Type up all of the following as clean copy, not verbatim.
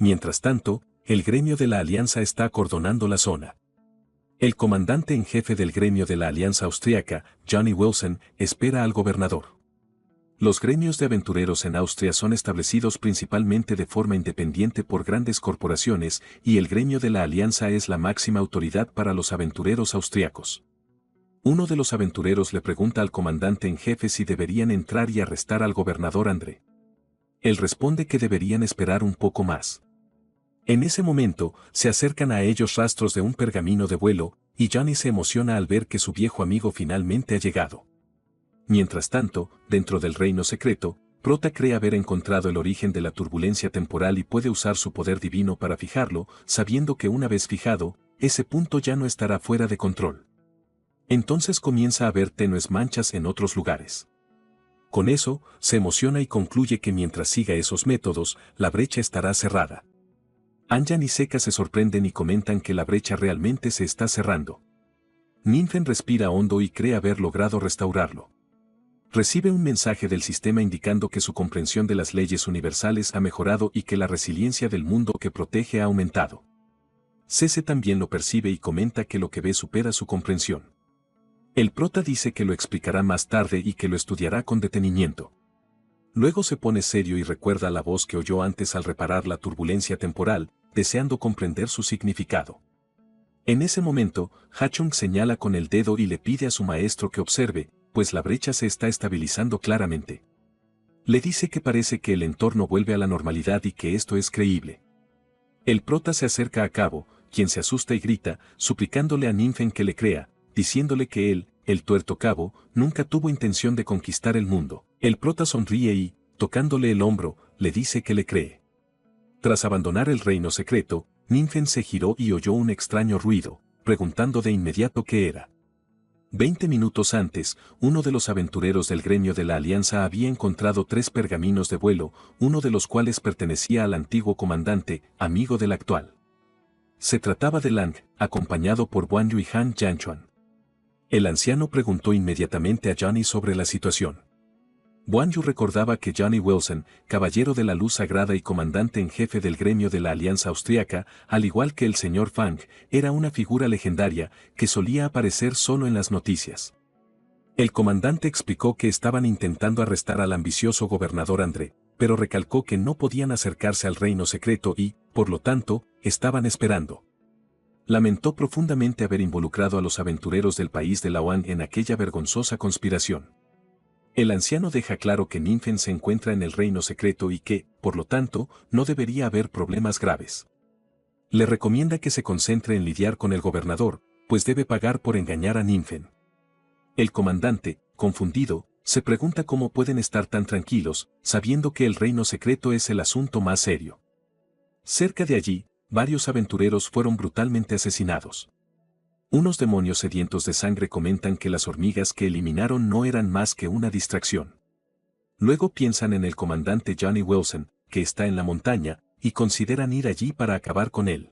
Mientras tanto, el gremio de la Alianza está acordonando la zona. El comandante en jefe del gremio de la Alianza Austriaca, Johnny Wilson, espera al gobernador. Los gremios de aventureros en Austria son establecidos principalmente de forma independiente por grandes corporaciones y el gremio de la Alianza es la máxima autoridad para los aventureros austriacos. Uno de los aventureros le pregunta al comandante en jefe si deberían entrar y arrestar al gobernador André. Él responde que deberían esperar un poco más. En ese momento, se acercan a ellos rastros de un pergamino de vuelo, y Johnny se emociona al ver que su viejo amigo finalmente ha llegado. Mientras tanto, dentro del reino secreto, Prota cree haber encontrado el origen de la turbulencia temporal y puede usar su poder divino para fijarlo, sabiendo que una vez fijado, ese punto ya no estará fuera de control. Entonces comienza a ver tenues manchas en otros lugares. Con eso, se emociona y concluye que mientras siga esos métodos, la brecha estará cerrada. Anjan y Seka se sorprenden y comentan que la brecha realmente se está cerrando. Ninfen respira hondo y cree haber logrado restaurarlo. Recibe un mensaje del sistema indicando que su comprensión de las leyes universales ha mejorado y que la resiliencia del mundo que protege ha aumentado. Cece también lo percibe y comenta que lo que ve supera su comprensión. El prota dice que lo explicará más tarde y que lo estudiará con detenimiento. Luego se pone serio y recuerda la voz que oyó antes al reparar la turbulencia temporal, deseando comprender su significado. En ese momento, Hachung señala con el dedo y le pide a su maestro que observe, pues la brecha se está estabilizando claramente. Le dice que parece que el entorno vuelve a la normalidad y que esto es creíble. El prota se acerca a Cabo, quien se asusta y grita, suplicándole a Ninfen que le crea, diciéndole que él, el tuerto Cabo, nunca tuvo intención de conquistar el mundo. El prota sonríe y, tocándole el hombro, le dice que le cree. Tras abandonar el reino secreto, Ninfen se giró y oyó un extraño ruido, preguntando de inmediato qué era. 20 minutos antes, uno de los aventureros del gremio de la Alianza había encontrado 3 pergaminos de vuelo, uno de los cuales pertenecía al antiguo comandante, amigo del actual. Se trataba de Lang, acompañado por Guan Yu y Han Yanchuan. El anciano preguntó inmediatamente a Johnny sobre la situación. Guan Yu recordaba que Johnny Wilson, caballero de la luz sagrada y comandante en jefe del gremio de la Alianza Austriaca, al igual que el señor Fang, era una figura legendaria que solía aparecer solo en las noticias. El comandante explicó que estaban intentando arrestar al ambicioso gobernador André, pero recalcó que no podían acercarse al reino secreto y, por lo tanto, estaban esperando. Lamentó profundamente haber involucrado a los aventureros del país de Laoan en aquella vergonzosa conspiración. El anciano deja claro que Ninfen se encuentra en el reino secreto y que, por lo tanto, no debería haber problemas graves. Le recomienda que se concentre en lidiar con el gobernador, pues debe pagar por engañar a Ninfen. El comandante, confundido, se pregunta cómo pueden estar tan tranquilos, sabiendo que el reino secreto es el asunto más serio. Cerca de allí, varios aventureros fueron brutalmente asesinados. Unos demonios sedientos de sangre comentan que las hormigas que eliminaron no eran más que una distracción. Luego piensan en el comandante Johnny Wilson, que está en la montaña, y consideran ir allí para acabar con él.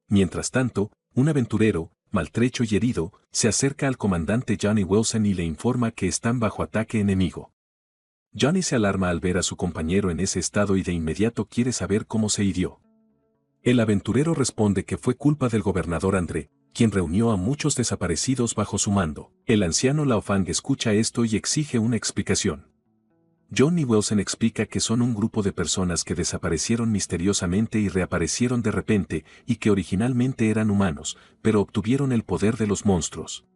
Mientras tanto, un aventurero, maltrecho y herido, se acerca al comandante Johnny Wilson y le informa que están bajo ataque enemigo. Johnny se alarma al ver a su compañero en ese estado y de inmediato quiere saber cómo se hirió. El aventurero responde que fue culpa del gobernador André, quien reunió a muchos desaparecidos bajo su mando. El anciano Lao Fang escucha esto y exige una explicación. Johnny Wilson explica que son un grupo de personas que desaparecieron misteriosamente y reaparecieron de repente, y que originalmente eran humanos, pero obtuvieron el poder de los monstruos.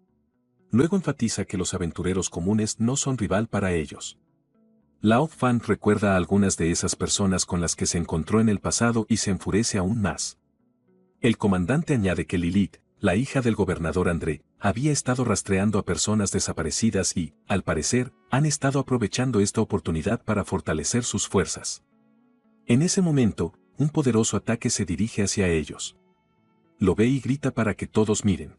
Luego enfatiza que los aventureros comunes no son rival para ellos. Lao Fang recuerda a algunas de esas personas con las que se encontró en el pasado y se enfurece aún más. El comandante añade que Lilith, la hija del gobernador André, había estado rastreando a personas desaparecidas y, al parecer, han estado aprovechando esta oportunidad para fortalecer sus fuerzas. En ese momento, un poderoso ataque se dirige hacia ellos. Lo ve y grita para que todos miren.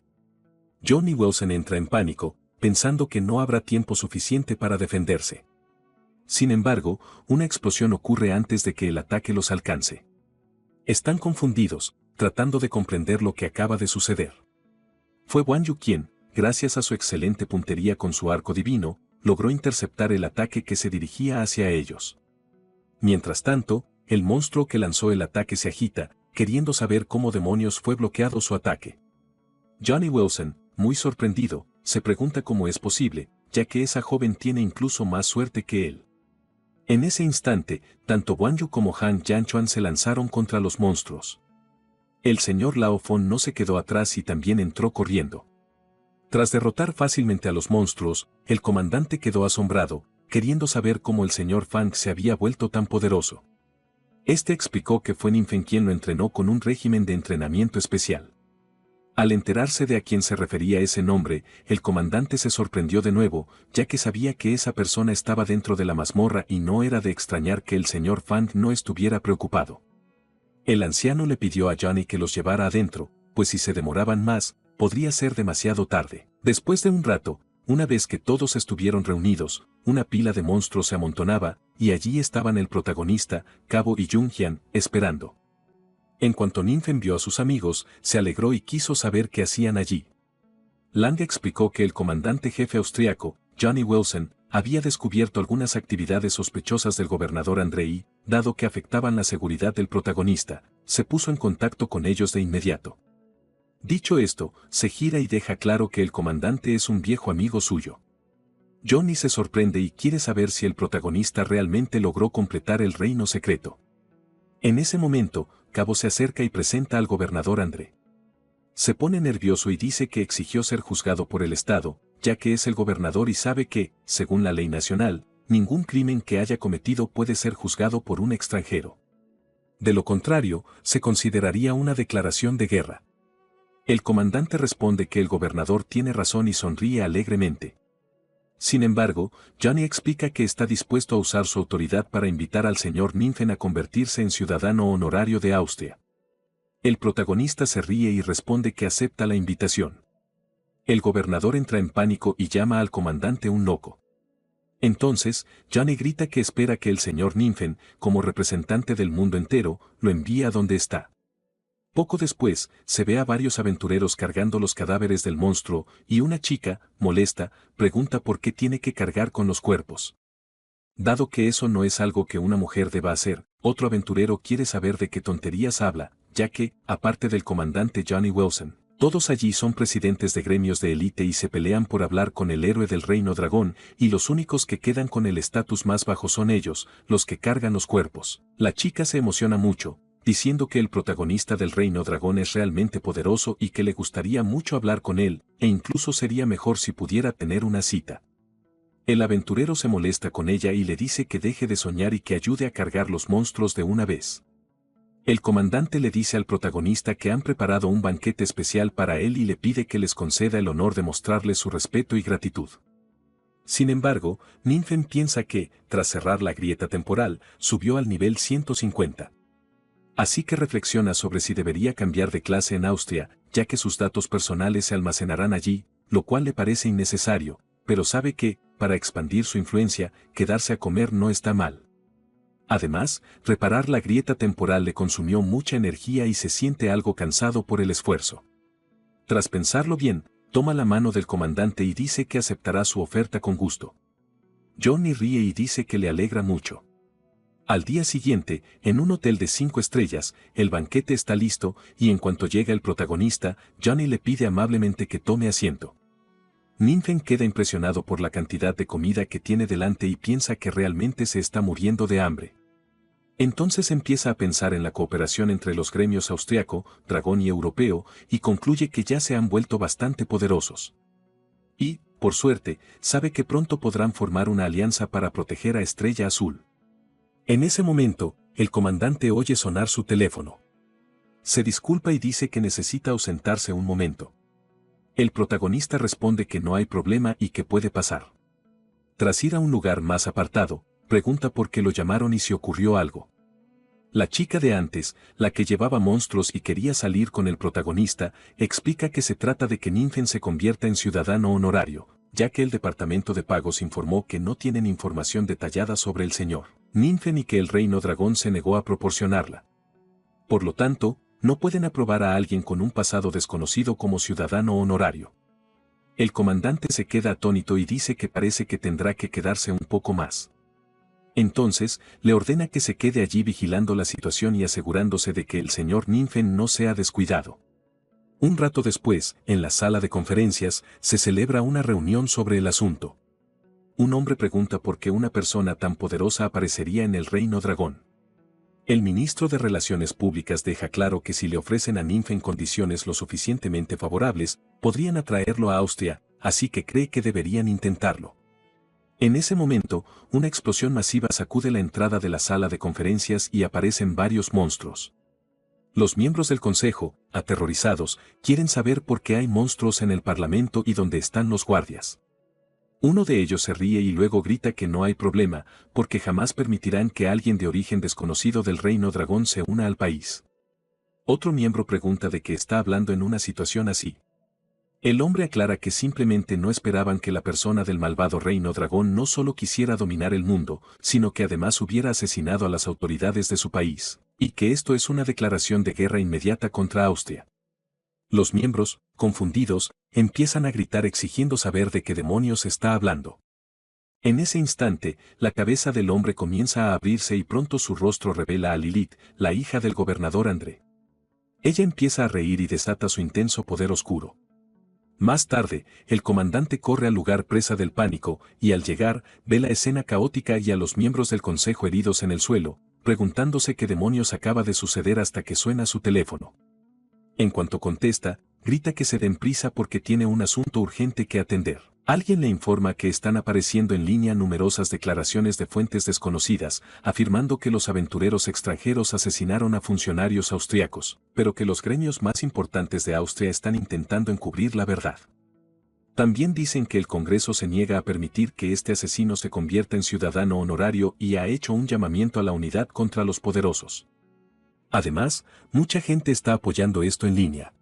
Johnny Wilson entra en pánico, pensando que no habrá tiempo suficiente para defenderse. Sin embargo, una explosión ocurre antes de que el ataque los alcance. Están confundidos, tratando de comprender lo que acaba de suceder. Fue Guan Yu quien, gracias a su excelente puntería con su arco divino, logró interceptar el ataque que se dirigía hacia ellos. Mientras tanto, el monstruo que lanzó el ataque se agita, queriendo saber cómo demonios fue bloqueado su ataque. Johnny Wilson, muy sorprendido, se pregunta cómo es posible, ya que esa joven tiene incluso más suerte que él. En ese instante, tanto Guan Yu como Han Yanchuan se lanzaron contra los monstruos. El señor Lao Fon no se quedó atrás y también entró corriendo. Tras derrotar fácilmente a los monstruos, el comandante quedó asombrado, queriendo saber cómo el señor Fang se había vuelto tan poderoso. Este explicó que fue Ninfen quien lo entrenó con un régimen de entrenamiento especial. Al enterarse de a quién se refería ese nombre, el comandante se sorprendió de nuevo, ya que sabía que esa persona estaba dentro de la mazmorra y no era de extrañar que el señor Fang no estuviera preocupado. El anciano le pidió a Johnny que los llevara adentro, pues si se demoraban más, podría ser demasiado tarde. Después de un rato, una vez que todos estuvieron reunidos, una pila de monstruos se amontonaba, y allí estaban el protagonista, Cabo y Jung-Hyun, esperando. En cuanto Ninfen vio a sus amigos, se alegró y quiso saber qué hacían allí. Lang explicó que el comandante jefe austriaco, Johnny Wilson, había descubierto algunas actividades sospechosas del gobernador Andrei, dado que afectaban la seguridad del protagonista, se puso en contacto con ellos de inmediato. Dicho esto, se gira y deja claro que el comandante es un viejo amigo suyo. Johnny se sorprende y quiere saber si el protagonista realmente logró completar el reino secreto. En ese momento, Cabo se acerca y presenta al gobernador André. Se pone nervioso y dice que exigió ser juzgado por el Estado, ya que es el gobernador y sabe que, según la ley nacional, ningún crimen que haya cometido puede ser juzgado por un extranjero. De lo contrario, se consideraría una declaración de guerra. El comandante responde que el gobernador tiene razón y sonríe alegremente. Sin embargo, Johnny explica que está dispuesto a usar su autoridad para invitar al señor Ninfen a convertirse en ciudadano honorario de Austria. El protagonista se ríe y responde que acepta la invitación. El gobernador entra en pánico y llama al comandante un loco. Entonces, Johnny grita que espera que el señor Ninfen, como representante del mundo entero, lo envíe a donde está. Poco después, se ve a varios aventureros cargando los cadáveres del monstruo, y una chica, molesta, pregunta por qué tiene que cargar con los cuerpos. Dado que eso no es algo que una mujer deba hacer, otro aventurero quiere saber de qué tonterías habla, ya que, aparte del comandante Johnny Wilson, todos allí son presidentes de gremios de élite y se pelean por hablar con el héroe del reino dragón, y los únicos que quedan con el estatus más bajo son ellos, los que cargan los cuerpos. La chica se emociona mucho, diciendo que el protagonista del reino dragón es realmente poderoso y que le gustaría mucho hablar con él, e incluso sería mejor si pudiera tener una cita. El aventurero se molesta con ella y le dice que deje de soñar y que ayude a cargar los monstruos de una vez. El comandante le dice al protagonista que han preparado un banquete especial para él y le pide que les conceda el honor de mostrarle su respeto y gratitud. Sin embargo, Ninfen piensa que, tras cerrar la grieta temporal, subió al nivel 150. Así que reflexiona sobre si debería cambiar de clase en Austria, ya que sus datos personales se almacenarán allí, lo cual le parece innecesario, pero sabe que, para expandir su influencia, quedarse a comer no está mal. Además, reparar la grieta temporal le consumió mucha energía y se siente algo cansado por el esfuerzo. Tras pensarlo bien, toma la mano del comandante y dice que aceptará su oferta con gusto. Johnny ríe y dice que le alegra mucho. Al día siguiente, en un hotel de 5 estrellas, el banquete está listo, y en cuanto llega el protagonista, Johnny le pide amablemente que tome asiento. Ninfen queda impresionado por la cantidad de comida que tiene delante y piensa que realmente se está muriendo de hambre. Entonces empieza a pensar en la cooperación entre los gremios austriaco, dragón y europeo, y concluye que ya se han vuelto bastante poderosos. Y, por suerte, sabe que pronto podrán formar una alianza para proteger a Estrella Azul. En ese momento, el comandante oye sonar su teléfono. Se disculpa y dice que necesita ausentarse un momento. El protagonista responde que no hay problema y que puede pasar. Tras ir a un lugar más apartado, pregunta por qué lo llamaron y si ocurrió algo. La chica de antes, la que llevaba monstruos y quería salir con el protagonista, explica que se trata de que Ninfen se convierta en ciudadano honorario, ya que el departamento de pagos informó que no tienen información detallada sobre el señor Ninfen y que el reino dragón se negó a proporcionarla. Por lo tanto, no pueden aprobar a alguien con un pasado desconocido como ciudadano honorario. El comandante se queda atónito y dice que parece que tendrá que quedarse un poco más. Entonces, le ordena que se quede allí vigilando la situación y asegurándose de que el señor Ninfen no sea descuidado. Un rato después, en la sala de conferencias, se celebra una reunión sobre el asunto. Un hombre pregunta por qué una persona tan poderosa aparecería en el Reino Dragón. El ministro de Relaciones Públicas deja claro que si le ofrecen a Ninfen condiciones lo suficientemente favorables, podrían atraerlo a Austria, así que cree que deberían intentarlo. En ese momento, una explosión masiva sacude la entrada de la sala de conferencias y aparecen varios monstruos. Los miembros del consejo, aterrorizados, quieren saber por qué hay monstruos en el parlamento y dónde están los guardias. Uno de ellos se ríe y luego grita que no hay problema, porque jamás permitirán que alguien de origen desconocido del Reino Dragón se una al país. Otro miembro pregunta de qué está hablando en una situación así. El hombre aclara que simplemente no esperaban que la persona del malvado Reino Dragón no solo quisiera dominar el mundo, sino que además hubiera asesinado a las autoridades de su país, y que esto es una declaración de guerra inmediata contra Austria. Los miembros, confundidos, empiezan a gritar exigiendo saber de qué demonios está hablando. En ese instante, la cabeza del hombre comienza a abrirse y pronto su rostro revela a Lilith, la hija del gobernador André. Ella empieza a reír y desata su intenso poder oscuro. Más tarde, el comandante corre al lugar presa del pánico, y al llegar, ve la escena caótica y a los miembros del consejo heridos en el suelo, preguntándose qué demonios acaba de suceder hasta que suena su teléfono. En cuanto contesta, grita que se den prisa porque tiene un asunto urgente que atender. Alguien le informa que están apareciendo en línea numerosas declaraciones de fuentes desconocidas, afirmando que los aventureros extranjeros asesinaron a funcionarios austriacos, pero que los gremios más importantes de Austria están intentando encubrir la verdad. También dicen que el Congreso se niega a permitir que este asesino se convierta en ciudadano honorario y ha hecho un llamamiento a la unidad contra los poderosos. Además, mucha gente está apoyando esto en línea.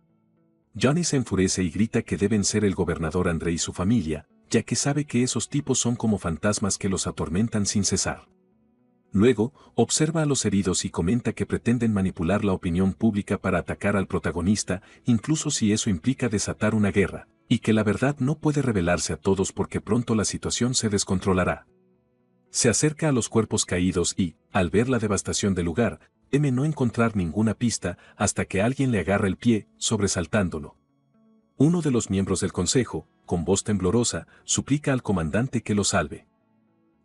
Johnny se enfurece y grita que deben ser el gobernador André y su familia, ya que sabe que esos tipos son como fantasmas que los atormentan sin cesar. Luego, observa a los heridos y comenta que pretenden manipular la opinión pública para atacar al protagonista, incluso si eso implica desatar una guerra, y que la verdad no puede revelarse a todos porque pronto la situación se descontrolará. Se acerca a los cuerpos caídos y, al ver la devastación del lugar, teme no encontrar ninguna pista hasta que alguien le agarra el pie, sobresaltándolo. Uno de los miembros del consejo, con voz temblorosa, suplica al comandante que lo salve.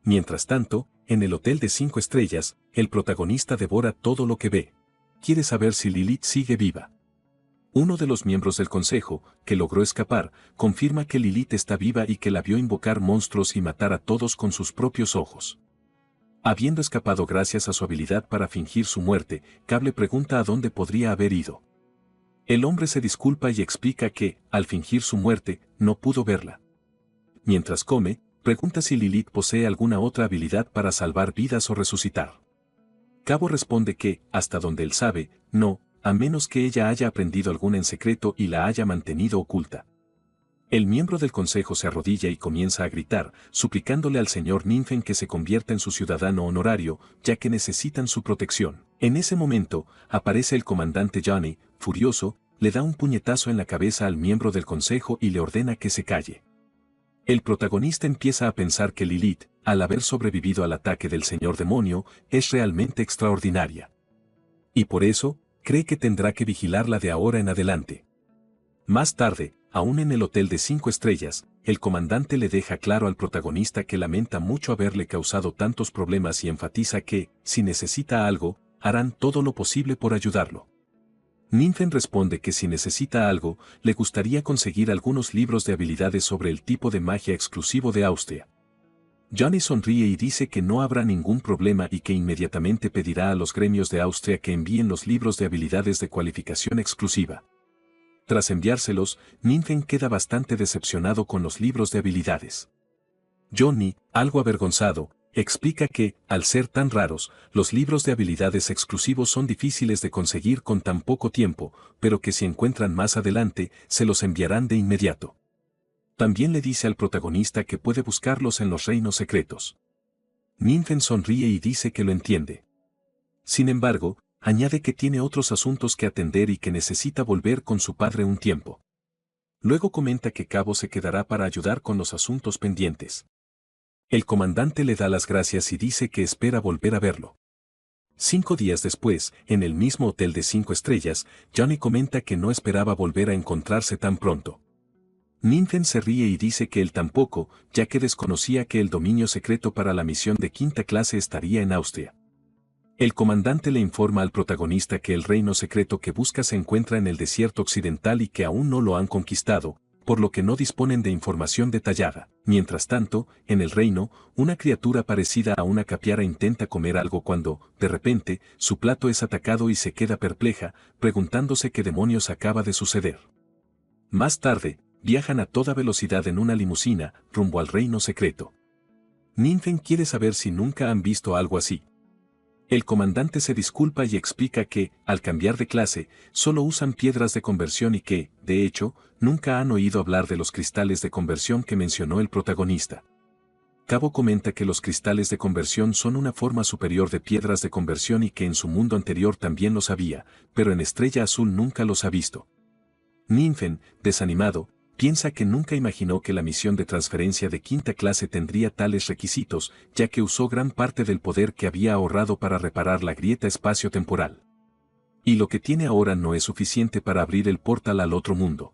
Mientras tanto, en el hotel de 5 estrellas, el protagonista devora todo lo que ve. Quiere saber si Lilith sigue viva. Uno de los miembros del consejo, que logró escapar, confirma que Lilith está viva y que la vio invocar monstruos y matar a todos con sus propios ojos. Habiendo escapado gracias a su habilidad para fingir su muerte, Cable pregunta a dónde podría haber ido. El hombre se disculpa y explica que, al fingir su muerte, no pudo verla. Mientras come, pregunta si Lilith posee alguna otra habilidad para salvar vidas o resucitar. Cabo responde que, hasta donde él sabe, no, a menos que ella haya aprendido alguna en secreto y la haya mantenido oculta. El miembro del consejo se arrodilla y comienza a gritar, suplicándole al señor Ninfen que se convierta en su ciudadano honorario, ya que necesitan su protección. En ese momento, aparece el comandante Johnny, furioso, le da un puñetazo en la cabeza al miembro del consejo y le ordena que se calle. El protagonista empieza a pensar que Lilith, al haber sobrevivido al ataque del señor demonio, es realmente extraordinaria. Y por eso, cree que tendrá que vigilarla de ahora en adelante. Más tarde, aún en el hotel de 5 estrellas, el comandante le deja claro al protagonista que lamenta mucho haberle causado tantos problemas y enfatiza que, si necesita algo, harán todo lo posible por ayudarlo. Ninfen responde que si necesita algo, le gustaría conseguir algunos libros de habilidades sobre el tipo de magia exclusivo de Austria. Johnny sonríe y dice que no habrá ningún problema y que inmediatamente pedirá a los gremios de Austria que envíen los libros de habilidades de cualificación exclusiva. Tras enviárselos, Ninfen queda bastante decepcionado con los libros de habilidades. Johnny, algo avergonzado, explica que, al ser tan raros, los libros de habilidades exclusivos son difíciles de conseguir con tan poco tiempo, pero que si encuentran más adelante, se los enviarán de inmediato. También le dice al protagonista que puede buscarlos en los reinos secretos. Ninfen sonríe y dice que lo entiende. Sin embargo, añade que tiene otros asuntos que atender y que necesita volver con su padre un tiempo. Luego comenta que Cabo se quedará para ayudar con los asuntos pendientes. El comandante le da las gracias y dice que espera volver a verlo. 5 días después, en el mismo hotel de 5 estrellas, Johnny comenta que no esperaba volver a encontrarse tan pronto. Ninfen se ríe y dice que él tampoco, ya que desconocía que el dominio secreto para la misión de quinta clase estaría en Austria. El comandante le informa al protagonista que el reino secreto que busca se encuentra en el desierto occidental y que aún no lo han conquistado, por lo que no disponen de información detallada. Mientras tanto, en el reino, una criatura parecida a una capiara intenta comer algo cuando, de repente, su plato es atacado y se queda perpleja, preguntándose qué demonios acaba de suceder. Más tarde, viajan a toda velocidad en una limusina, rumbo al reino secreto. Ninfen quiere saber si nunca han visto algo así. El comandante se disculpa y explica que, al cambiar de clase, solo usan piedras de conversión y que, de hecho, nunca han oído hablar de los cristales de conversión que mencionó el protagonista. Cabo comenta que los cristales de conversión son una forma superior de piedras de conversión y que en su mundo anterior también los había, pero en Estrella Azul nunca los ha visto. Ninfen, desanimado, piensa que nunca imaginó que la misión de transferencia de quinta clase tendría tales requisitos, ya que usó gran parte del poder que había ahorrado para reparar la grieta espacio-temporal. Y lo que tiene ahora no es suficiente para abrir el portal al otro mundo.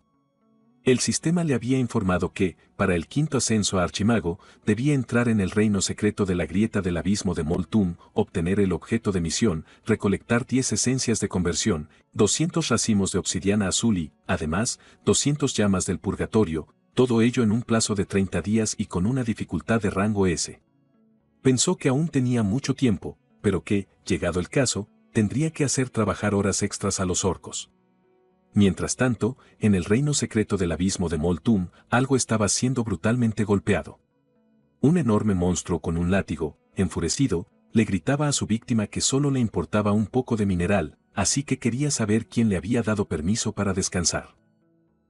El sistema le había informado que, para el quinto ascenso a Archimago, debía entrar en el reino secreto de la grieta del abismo de Moltum, obtener el objeto de misión, recolectar 10 esencias de conversión, 200 racimos de obsidiana azul y, además, 200 llamas del purgatorio, todo ello en un plazo de 30 días y con una dificultad de rango S. Pensó que aún tenía mucho tiempo, pero que, llegado el caso, tendría que hacer trabajar horas extras a los orcos. Mientras tanto, en el reino secreto del abismo de Moltum, algo estaba siendo brutalmente golpeado. Un enorme monstruo con un látigo, enfurecido, le gritaba a su víctima que solo le importaba un poco de mineral, así que quería saber quién le había dado permiso para descansar.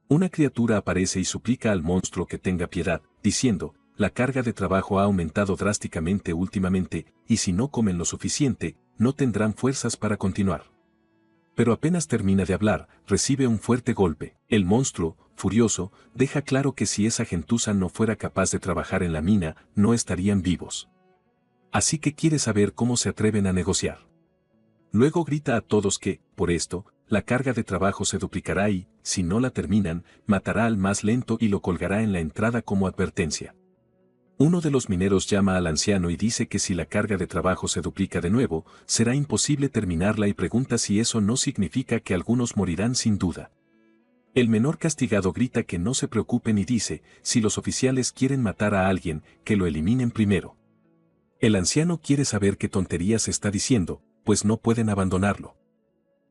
Una criatura aparece y suplica al monstruo que tenga piedad, diciendo, la carga de trabajo ha aumentado drásticamente últimamente, y si no comen lo suficiente, no tendrán fuerzas para continuar. Pero apenas termina de hablar, recibe un fuerte golpe. El monstruo, furioso, deja claro que si esa gentuza no fuera capaz de trabajar en la mina, no estarían vivos. Así que quiere saber cómo se atreven a negociar. Luego grita a todos que, por esto, la carga de trabajo se duplicará y, si no la terminan, matará al más lento y lo colgará en la entrada como advertencia. Uno de los mineros llama al anciano y dice que si la carga de trabajo se duplica de nuevo, será imposible terminarla y pregunta si eso no significa que algunos morirán sin duda. El menor castigado grita que no se preocupen y dice, si los oficiales quieren matar a alguien, que lo eliminen primero. El anciano quiere saber qué tonterías está diciendo, pues no pueden abandonarlo.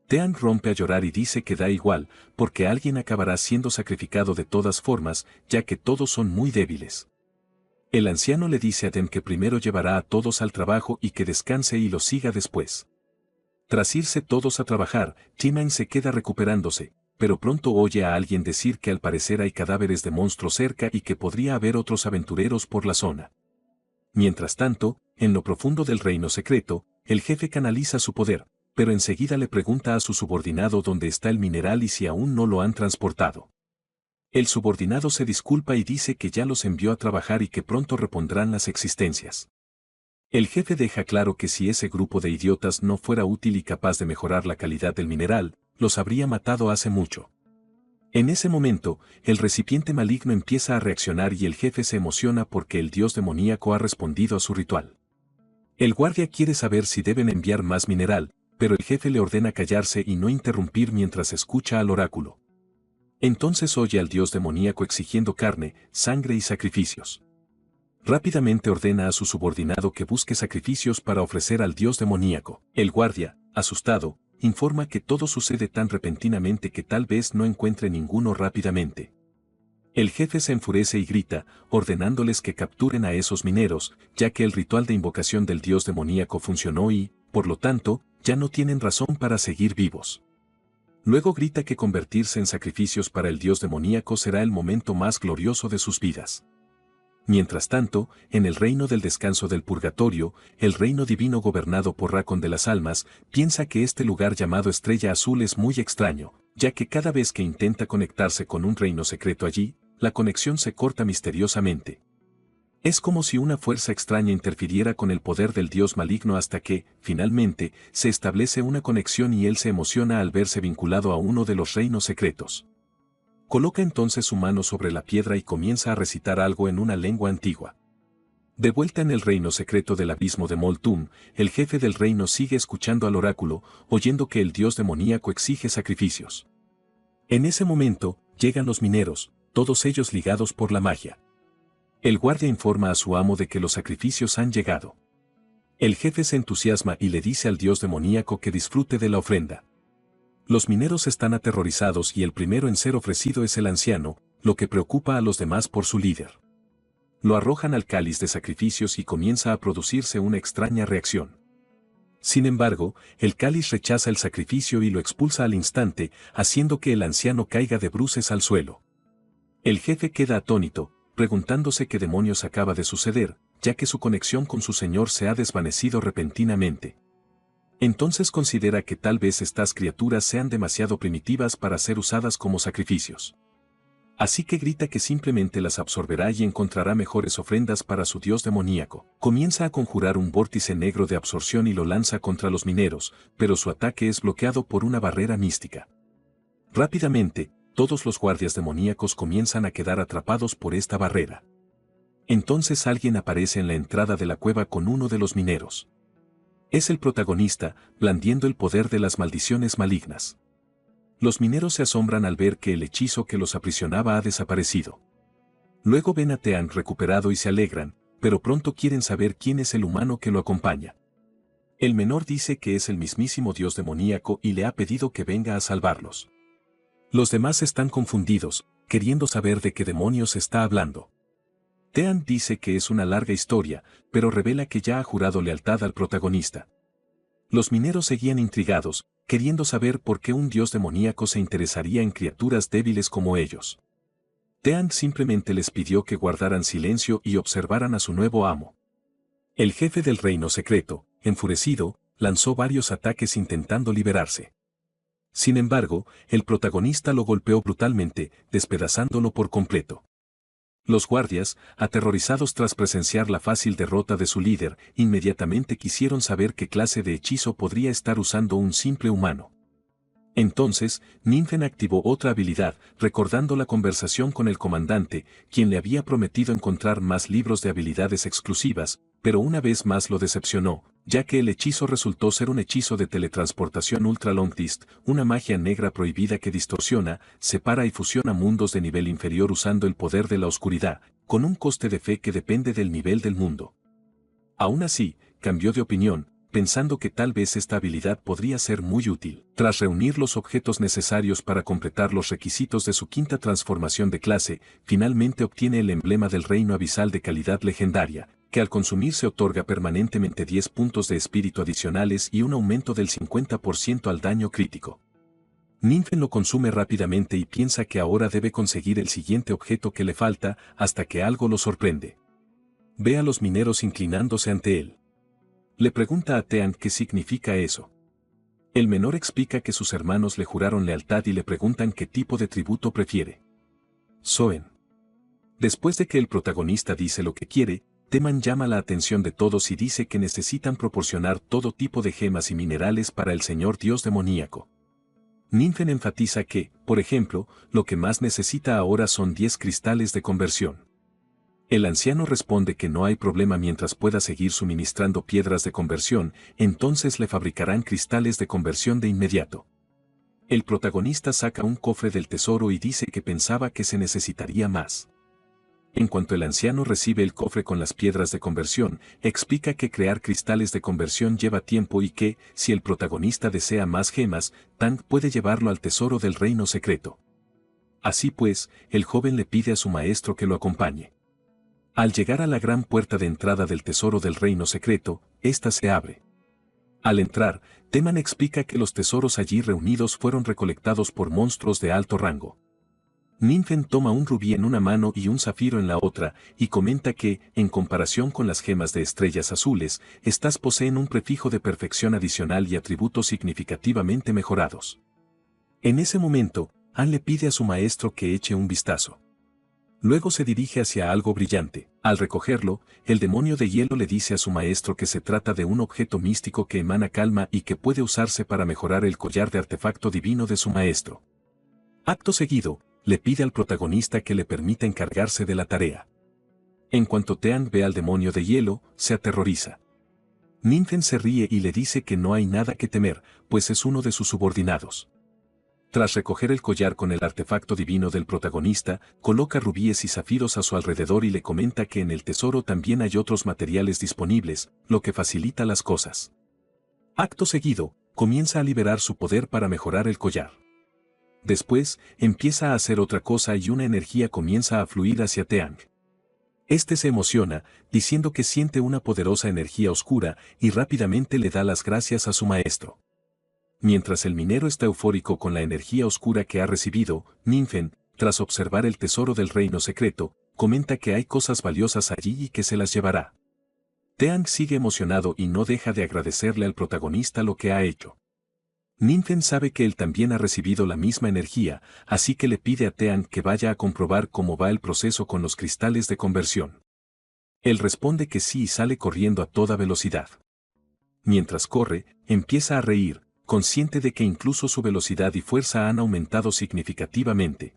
Tean rompe a llorar y dice que da igual, porque alguien acabará siendo sacrificado de todas formas, ya que todos son muy débiles. El anciano le dice a Dem que primero llevará a todos al trabajo y que descanse y lo siga después. Tras irse todos a trabajar, Timain se queda recuperándose, pero pronto oye a alguien decir que al parecer hay cadáveres de monstruos cerca y que podría haber otros aventureros por la zona. Mientras tanto, en lo profundo del reino secreto, el jefe canaliza su poder, pero enseguida le pregunta a su subordinado dónde está el mineral y si aún no lo han transportado. El subordinado se disculpa y dice que ya los envió a trabajar y que pronto repondrán las existencias. El jefe deja claro que si ese grupo de idiotas no fuera útil y capaz de mejorar la calidad del mineral, los habría matado hace mucho. En ese momento, el recipiente maligno empieza a reaccionar y el jefe se emociona porque el dios demoníaco ha respondido a su ritual. El guardia quiere saber si deben enviar más mineral, pero el jefe le ordena callarse y no interrumpir mientras escucha al oráculo. Entonces oye al dios demoníaco exigiendo carne, sangre y sacrificios. Rápidamente ordena a su subordinado que busque sacrificios para ofrecer al dios demoníaco. El guardia, asustado, informa que todo sucede tan repentinamente que tal vez no encuentre ninguno rápidamente. El jefe se enfurece y grita, ordenándoles que capturen a esos mineros, ya que el ritual de invocación del dios demoníaco funcionó y, por lo tanto, ya no tienen razón para seguir vivos. Luego grita que convertirse en sacrificios para el dios demoníaco será el momento más glorioso de sus vidas. Mientras tanto, en el reino del descanso del purgatorio, el reino divino gobernado por Racon de las Almas, piensa que este lugar llamado Estrella Azul es muy extraño, ya que cada vez que intenta conectarse con un reino secreto allí, la conexión se corta misteriosamente. Es como si una fuerza extraña interfiriera con el poder del dios maligno hasta que, finalmente, se establece una conexión y él se emociona al verse vinculado a uno de los reinos secretos. Coloca entonces su mano sobre la piedra y comienza a recitar algo en una lengua antigua. De vuelta en el reino secreto del abismo de Moltum, el jefe del reino sigue escuchando al oráculo, oyendo que el dios demoníaco exige sacrificios. En ese momento, llegan los mineros, todos ellos ligados por la magia. El guardia informa a su amo de que los sacrificios han llegado. El jefe se entusiasma y le dice al dios demoníaco que disfrute de la ofrenda. Los mineros están aterrorizados y el primero en ser ofrecido es el anciano, lo que preocupa a los demás por su líder. Lo arrojan al cáliz de sacrificios y comienza a producirse una extraña reacción. Sin embargo, el cáliz rechaza el sacrificio y lo expulsa al instante, haciendo que el anciano caiga de bruces al suelo. El jefe queda atónito, preguntándose qué demonios acaba de suceder, ya que su conexión con su señor se ha desvanecido repentinamente. Entonces considera que tal vez estas criaturas sean demasiado primitivas para ser usadas como sacrificios. Así que grita que simplemente las absorberá y encontrará mejores ofrendas para su dios demoníaco. Comienza a conjurar un vórtice negro de absorción y lo lanza contra los mineros, pero su ataque es bloqueado por una barrera mística. Rápidamente, todos los guardias demoníacos comienzan a quedar atrapados por esta barrera. Entonces alguien aparece en la entrada de la cueva con uno de los mineros. Es el protagonista, blandiendo el poder de las maldiciones malignas. Los mineros se asombran al ver que el hechizo que los aprisionaba ha desaparecido. Luego ven a Tean recuperado y se alegran, pero pronto quieren saber quién es el humano que lo acompaña. El menor dice que es el mismísimo dios demoníaco y le ha pedido que venga a salvarlos. Los demás están confundidos, queriendo saber de qué demonios está hablando. Tean dice que es una larga historia, pero revela que ya ha jurado lealtad al protagonista. Los mineros seguían intrigados, queriendo saber por qué un dios demoníaco se interesaría en criaturas débiles como ellos. Tean simplemente les pidió que guardaran silencio y observaran a su nuevo amo. El jefe del reino secreto, enfurecido, lanzó varios ataques intentando liberarse. Sin embargo, el protagonista lo golpeó brutalmente, despedazándolo por completo. Los guardias, aterrorizados tras presenciar la fácil derrota de su líder, inmediatamente quisieron saber qué clase de hechizo podría estar usando un simple humano. Entonces, Ninfen activó otra habilidad, recordando la conversación con el comandante, quien le había prometido encontrar más libros de habilidades exclusivas, pero una vez más lo decepcionó, ya que el hechizo resultó ser un hechizo de teletransportación Ultra Long Dist, una magia negra prohibida que distorsiona, separa y fusiona mundos de nivel inferior usando el poder de la oscuridad, con un coste de fe que depende del nivel del mundo. Aún así, cambió de opinión, pensando que tal vez esta habilidad podría ser muy útil. Tras reunir los objetos necesarios para completar los requisitos de su quinta transformación de clase, finalmente obtiene el emblema del reino abisal de calidad legendaria, que al consumirse otorga permanentemente 10 puntos de espíritu adicionales y un aumento del 50% al daño crítico. Ninfen lo consume rápidamente y piensa que ahora debe conseguir el siguiente objeto que le falta, hasta que algo lo sorprende. Ve a los mineros inclinándose ante él. Le pregunta a Tean qué significa eso. El menor explica que sus hermanos le juraron lealtad y le preguntan qué tipo de tributo prefiere. Soen. Después de que el protagonista dice lo que quiere, Teman llama la atención de todos y dice que necesitan proporcionar todo tipo de gemas y minerales para el señor dios demoníaco. Ninfen enfatiza que, por ejemplo, lo que más necesita ahora son 10 cristales de conversión. El anciano responde que no hay problema mientras pueda seguir suministrando piedras de conversión, entonces le fabricarán cristales de conversión de inmediato. El protagonista saca un cofre del tesoro y dice que pensaba que se necesitaría más. En cuanto el anciano recibe el cofre con las piedras de conversión, explica que crear cristales de conversión lleva tiempo y que, si el protagonista desea más gemas, Tang puede llevarlo al tesoro del reino secreto. Así pues, el joven le pide a su maestro que lo acompañe. Al llegar a la gran puerta de entrada del tesoro del reino secreto, ésta se abre. Al entrar, Teman explica que los tesoros allí reunidos fueron recolectados por monstruos de alto rango. Ninfen toma un rubí en una mano y un zafiro en la otra, y comenta que, en comparación con las gemas de estrellas azules, estas poseen un prefijo de perfección adicional y atributos significativamente mejorados. En ese momento, Han le pide a su maestro que eche un vistazo. Luego se dirige hacia algo brillante. Al recogerlo, el demonio de hielo le dice a su maestro que se trata de un objeto místico que emana calma y que puede usarse para mejorar el collar de artefacto divino de su maestro. Acto seguido, le pide al protagonista que le permita encargarse de la tarea. En cuanto Teang ve al demonio de hielo, se aterroriza. Ninfen se ríe y le dice que no hay nada que temer, pues es uno de sus subordinados. Tras recoger el collar con el artefacto divino del protagonista, coloca rubíes y zafiros a su alrededor y le comenta que en el tesoro también hay otros materiales disponibles, lo que facilita las cosas. Acto seguido, comienza a liberar su poder para mejorar el collar. Después, empieza a hacer otra cosa y una energía comienza a fluir hacia Teang. Este se emociona, diciendo que siente una poderosa energía oscura y rápidamente le da las gracias a su maestro. Mientras el minero está eufórico con la energía oscura que ha recibido, Ninfen, tras observar el tesoro del reino secreto, comenta que hay cosas valiosas allí y que se las llevará. Teang sigue emocionado y no deja de agradecerle al protagonista lo que ha hecho. Ninfen sabe que él también ha recibido la misma energía, así que le pide a Teang que vaya a comprobar cómo va el proceso con los cristales de conversión. Él responde que sí y sale corriendo a toda velocidad. Mientras corre, empieza a reír, consciente de que incluso su velocidad y fuerza han aumentado significativamente.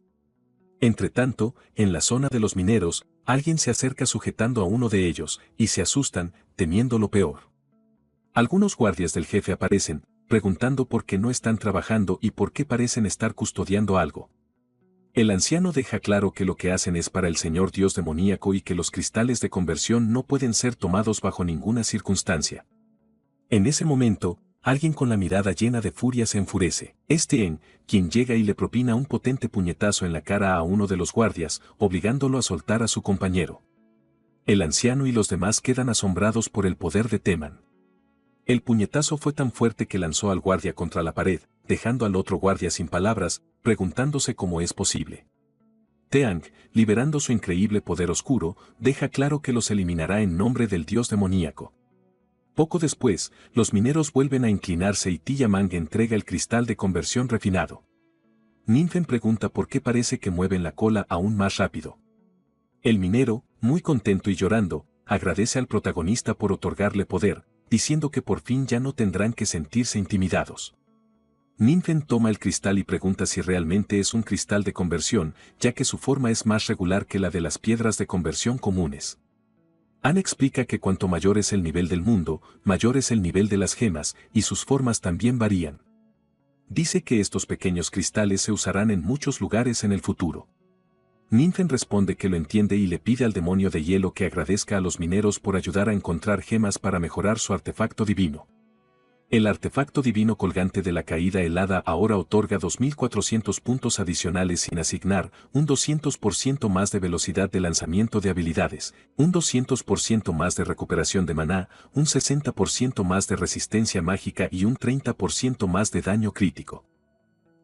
Entretanto, en la zona de los mineros, alguien se acerca sujetando a uno de ellos, y se asustan, temiendo lo peor. Algunos guardias del jefe aparecen, preguntando por qué no están trabajando y por qué parecen estar custodiando algo. El anciano deja claro que lo que hacen es para el señor dios demoníaco y que los cristales de conversión no pueden ser tomados bajo ninguna circunstancia. En ese momento, alguien con la mirada llena de furia se enfurece. Es Teang, quien llega y le propina un potente puñetazo en la cara a uno de los guardias, obligándolo a soltar a su compañero. El anciano y los demás quedan asombrados por el poder de Teman. El puñetazo fue tan fuerte que lanzó al guardia contra la pared, dejando al otro guardia sin palabras, preguntándose cómo es posible. Teang, liberando su increíble poder oscuro, deja claro que los eliminará en nombre del dios demoníaco. Poco después, los mineros vuelven a inclinarse y Tillamang entrega el cristal de conversión refinado. Ninfen pregunta por qué parece que mueven la cola aún más rápido. El minero, muy contento y llorando, agradece al protagonista por otorgarle poder, diciendo que por fin ya no tendrán que sentirse intimidados. Ninfen toma el cristal y pregunta si realmente es un cristal de conversión, ya que su forma es más regular que la de las piedras de conversión comunes. An explica que cuanto mayor es el nivel del mundo, mayor es el nivel de las gemas, y sus formas también varían. Dice que estos pequeños cristales se usarán en muchos lugares en el futuro. Ninfen responde que lo entiende y le pide al demonio de hielo que agradezca a los mineros por ayudar a encontrar gemas para mejorar su artefacto divino. El artefacto divino colgante de la caída helada ahora otorga 2400 puntos adicionales sin asignar, un 200% más de velocidad de lanzamiento de habilidades, un 200% más de recuperación de maná, un 60% más de resistencia mágica y un 30% más de daño crítico.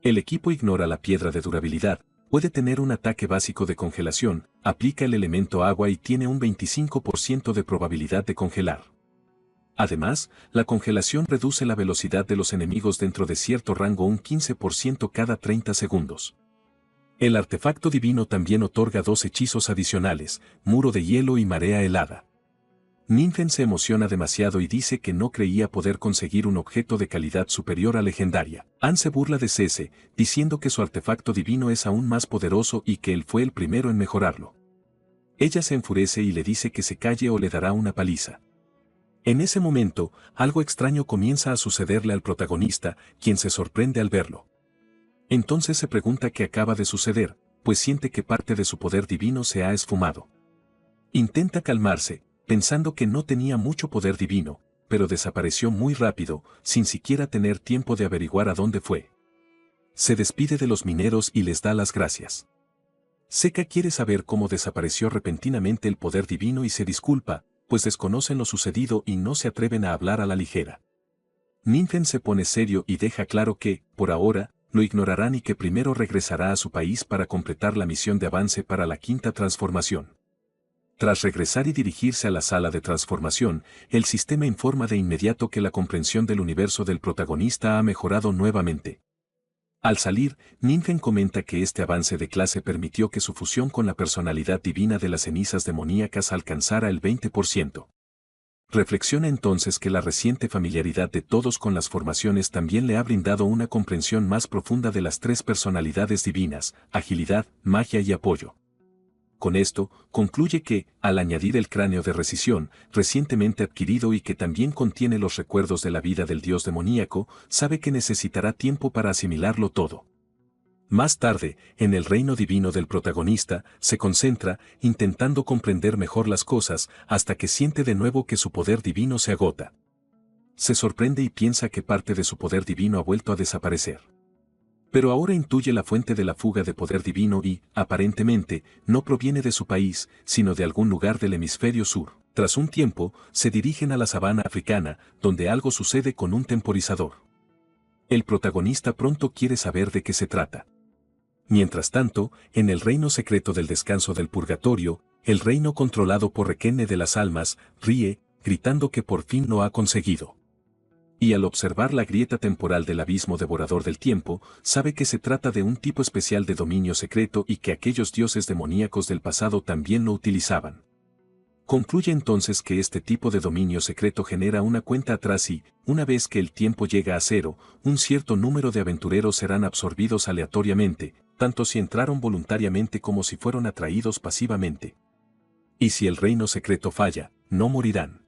El equipo ignora la piedra de durabilidad, puede tener un ataque básico de congelación, aplica el elemento agua y tiene un 25% de probabilidad de congelar. Además, la congelación reduce la velocidad de los enemigos dentro de cierto rango un 15% cada 30 segundos. El artefacto divino también otorga 2 hechizos adicionales, muro de hielo y marea helada. Ninfen se emociona demasiado y dice que no creía poder conseguir un objeto de calidad superior a legendaria. An se burla de Cece, diciendo que su artefacto divino es aún más poderoso y que él fue el primero en mejorarlo. Ella se enfurece y le dice que se calle o le dará una paliza. En ese momento, algo extraño comienza a sucederle al protagonista, quien se sorprende al verlo. Entonces se pregunta qué acaba de suceder, pues siente que parte de su poder divino se ha esfumado. Intenta calmarse, pensando que no tenía mucho poder divino, pero desapareció muy rápido, sin siquiera tener tiempo de averiguar a dónde fue. Se despide de los mineros y les da las gracias. Seka quiere saber cómo desapareció repentinamente el poder divino y se disculpa, pues desconocen lo sucedido y no se atreven a hablar a la ligera. Ninfen se pone serio y deja claro que, por ahora, lo ignorarán y que primero regresará a su país para completar la misión de avance para la quinta transformación. Tras regresar y dirigirse a la sala de transformación, el sistema informa de inmediato que la comprensión del universo del protagonista ha mejorado nuevamente. Al salir, Ninfen comenta que este avance de clase permitió que su fusión con la personalidad divina de las cenizas demoníacas alcanzara el 20%. Reflexiona entonces que la reciente familiaridad de todos con las formaciones también le ha brindado una comprensión más profunda de las tres personalidades divinas: agilidad, magia y apoyo. Con esto, concluye que, al añadir el cráneo de rescisión, recientemente adquirido y que también contiene los recuerdos de la vida del dios demoníaco, sabe que necesitará tiempo para asimilarlo todo. Más tarde, en el reino divino del protagonista, se concentra, intentando comprender mejor las cosas, hasta que siente de nuevo que su poder divino se agota. Se sorprende y piensa que parte de su poder divino ha vuelto a desaparecer. Pero ahora intuye la fuente de la fuga de poder divino y, aparentemente, no proviene de su país, sino de algún lugar del hemisferio sur. Tras un tiempo, se dirigen a la sabana africana, donde algo sucede con un temporizador. El protagonista pronto quiere saber de qué se trata. Mientras tanto, en el reino secreto del descanso del purgatorio, el reino controlado por Requene de las almas, ríe, gritando que por fin lo ha conseguido. Y al observar la grieta temporal del abismo devorador del tiempo, sabe que se trata de un tipo especial de dominio secreto y que aquellos dioses demoníacos del pasado también lo utilizaban. Concluye entonces que este tipo de dominio secreto genera una cuenta atrás y, una vez que el tiempo llega a cero, un cierto número de aventureros serán absorbidos aleatoriamente, tanto si entraron voluntariamente como si fueron atraídos pasivamente. Y si el reino secreto falla, no morirán.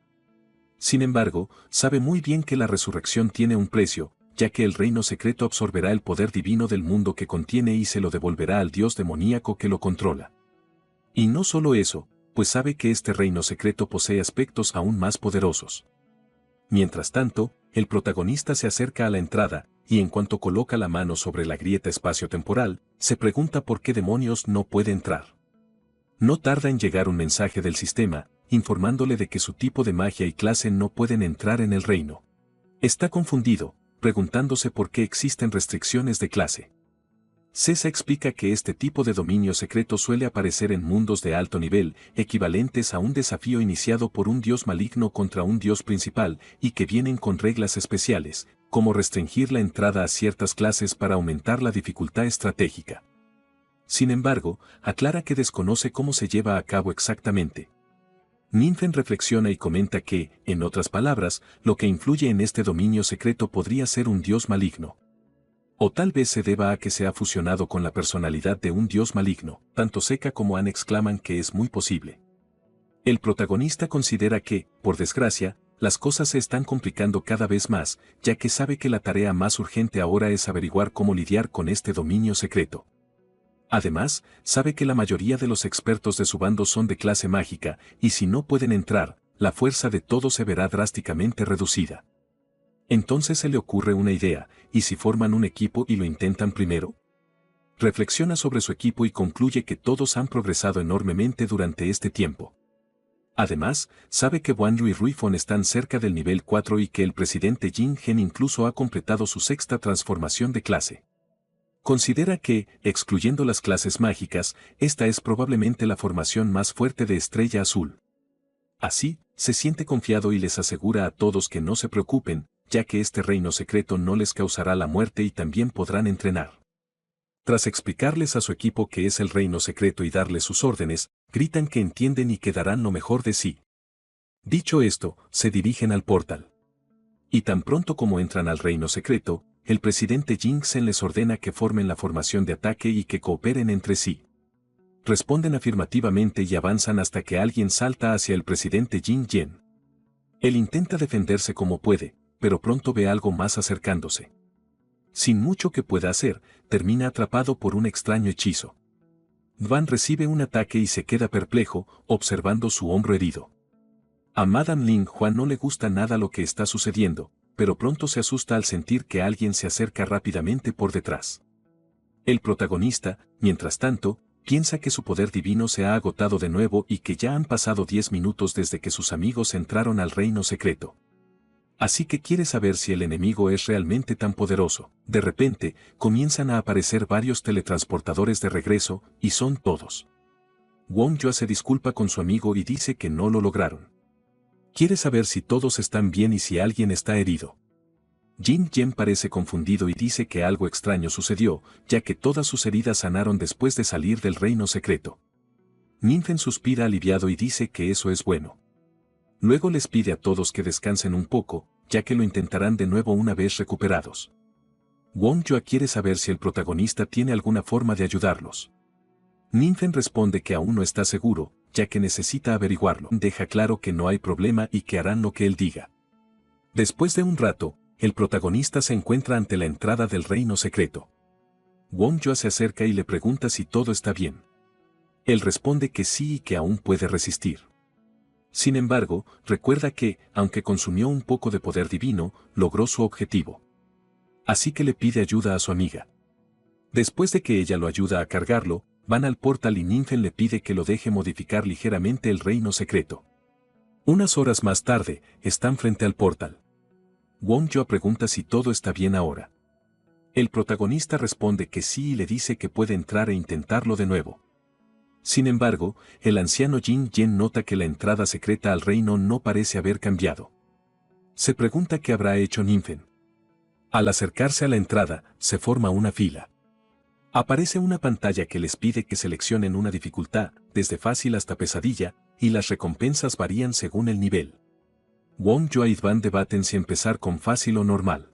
Sin embargo, sabe muy bien que la resurrección tiene un precio, ya que el reino secreto absorberá el poder divino del mundo que contiene y se lo devolverá al dios demoníaco que lo controla. Y no solo eso, pues sabe que este reino secreto posee aspectos aún más poderosos. Mientras tanto, el protagonista se acerca a la entrada, y en cuanto coloca la mano sobre la grieta espacio-temporal, se pregunta por qué demonios no puede entrar. No tarda en llegar un mensaje del sistema, informándole de que su tipo de magia y clase no pueden entrar en el reino. Está confundido, preguntándose por qué existen restricciones de clase. Cesa explica que este tipo de dominio secreto suele aparecer en mundos de alto nivel, equivalentes a un desafío iniciado por un dios maligno contra un dios principal, y que vienen con reglas especiales, como restringir la entrada a ciertas clases para aumentar la dificultad estratégica. Sin embargo, aclara que desconoce cómo se lleva a cabo exactamente. Ninfen reflexiona y comenta que, en otras palabras, lo que influye en este dominio secreto podría ser un dios maligno. O tal vez se deba a que se ha fusionado con la personalidad de un dios maligno. Tanto Seca como Anne exclaman que es muy posible. El protagonista considera que, por desgracia, las cosas se están complicando cada vez más, ya que sabe que la tarea más urgente ahora es averiguar cómo lidiar con este dominio secreto. Además, sabe que la mayoría de los expertos de su bando son de clase mágica, y si no pueden entrar, la fuerza de todos se verá drásticamente reducida. Entonces se le ocurre una idea: ¿y si forman un equipo y lo intentan primero? Reflexiona sobre su equipo y concluye que todos han progresado enormemente durante este tiempo. Además, sabe que Guan Yu y Rui Fon están cerca del nivel 4 y que el presidente Jin Gen incluso ha completado su sexta transformación de clase. Considera que, excluyendo las clases mágicas, esta es probablemente la formación más fuerte de Estrella Azul. Así, se siente confiado y les asegura a todos que no se preocupen, ya que este reino secreto no les causará la muerte y también podrán entrenar. Tras explicarles a su equipo qué es el reino secreto y darles sus órdenes, gritan que entienden y que darán lo mejor de sí. Dicho esto, se dirigen al portal. Y tan pronto como entran al reino secreto, el presidente Jin Sen les ordena que formen la formación de ataque y que cooperen entre sí. Responden afirmativamente y avanzan hasta que alguien salta hacia el presidente Jin Yen. Él intenta defenderse como puede, pero pronto ve algo más acercándose. Sin mucho que pueda hacer, termina atrapado por un extraño hechizo. Van recibe un ataque y se queda perplejo, observando su hombro herido. A Madame Ling Juan no le gusta nada lo que está sucediendo, pero pronto se asusta al sentir que alguien se acerca rápidamente por detrás. El protagonista, mientras tanto, piensa que su poder divino se ha agotado de nuevo y que ya han pasado 10 minutos desde que sus amigos entraron al reino secreto. Así que quiere saber si el enemigo es realmente tan poderoso. De repente, comienzan a aparecer varios teletransportadores de regreso, y son todos. Wong Yua se disculpa con su amigo y dice que no lo lograron. Quiere saber si todos están bien y si alguien está herido. Jin Yen parece confundido y dice que algo extraño sucedió, ya que todas sus heridas sanaron después de salir del reino secreto. Ninfen suspira aliviado y dice que eso es bueno. Luego les pide a todos que descansen un poco, ya que lo intentarán de nuevo una vez recuperados. Wong Jua quiere saber si el protagonista tiene alguna forma de ayudarlos. Ninfen responde que aún no está seguro, ya que necesita averiguarlo. Deja claro que no hay problema y que harán lo que él diga. Después de un rato, el protagonista se encuentra ante la entrada del reino secreto. Wong Jua se acerca y le pregunta si todo está bien. Él responde que sí y que aún puede resistir. Sin embargo, recuerda que, aunque consumió un poco de poder divino, logró su objetivo. Así que le pide ayuda a su amiga. Después de que ella lo ayuda a cargarlo, van al portal y Ninfen le pide que lo deje modificar ligeramente el reino secreto. Unas horas más tarde, están frente al portal. Wong Jua pregunta si todo está bien ahora. El protagonista responde que sí y le dice que puede entrar e intentarlo de nuevo. Sin embargo, el anciano Jin Yen nota que la entrada secreta al reino no parece haber cambiado. Se pregunta qué habrá hecho Ninfen. Al acercarse a la entrada, se forma una fila. Aparece una pantalla que les pide que seleccionen una dificultad, desde fácil hasta pesadilla, y las recompensas varían según el nivel. Wong Jua y Van debaten si empezar con fácil o normal.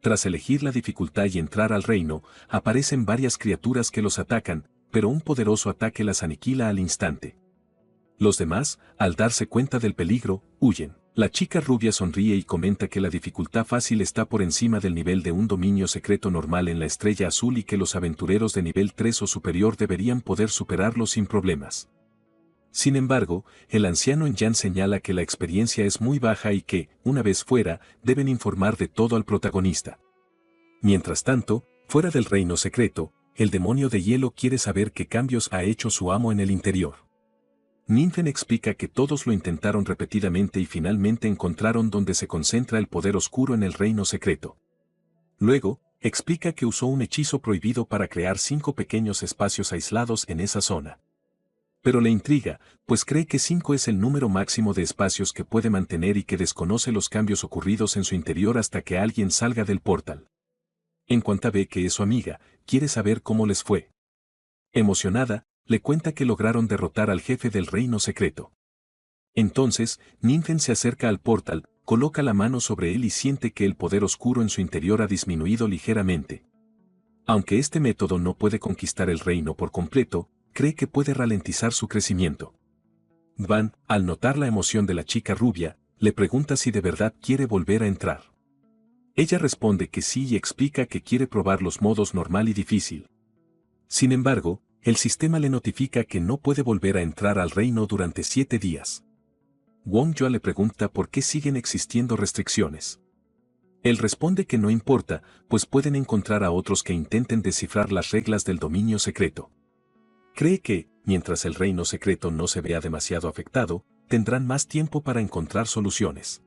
Tras elegir la dificultad y entrar al reino, aparecen varias criaturas que los atacan, pero un poderoso ataque las aniquila al instante. Los demás, al darse cuenta del peligro, huyen. La chica rubia sonríe y comenta que la dificultad fácil está por encima del nivel de un dominio secreto normal en la estrella azul y que los aventureros de nivel 3 o superior deberían poder superarlo sin problemas. Sin embargo, el anciano Yan señala que la experiencia es muy baja y que, una vez fuera, deben informar de todo al protagonista. Mientras tanto, fuera del reino secreto, el demonio de hielo quiere saber qué cambios ha hecho su amo en el interior. Ninfen explica que todos lo intentaron repetidamente y finalmente encontraron donde se concentra el poder oscuro en el reino secreto. Luego, explica que usó un hechizo prohibido para crear 5 pequeños espacios aislados en esa zona. Pero le intriga, pues cree que 5 es el número máximo de espacios que puede mantener y que desconoce los cambios ocurridos en su interior hasta que alguien salga del portal. En cuanto ve que es su amiga, quiere saber cómo les fue. Emocionada, le cuenta que lograron derrotar al jefe del reino secreto. Entonces, Ninfen se acerca al portal, coloca la mano sobre él y siente que el poder oscuro en su interior ha disminuido ligeramente. Aunque este método no puede conquistar el reino por completo, cree que puede ralentizar su crecimiento. Van, al notar la emoción de la chica rubia, le pregunta si de verdad quiere volver a entrar. Ella responde que sí y explica que quiere probar los modos normal y difícil. Sin embargo, el sistema le notifica que no puede volver a entrar al reino durante 7 días. Wong Jua le pregunta por qué siguen existiendo restricciones. Él responde que no importa, pues pueden encontrar a otros que intenten descifrar las reglas del dominio secreto. Cree que, mientras el reino secreto no se vea demasiado afectado, tendrán más tiempo para encontrar soluciones.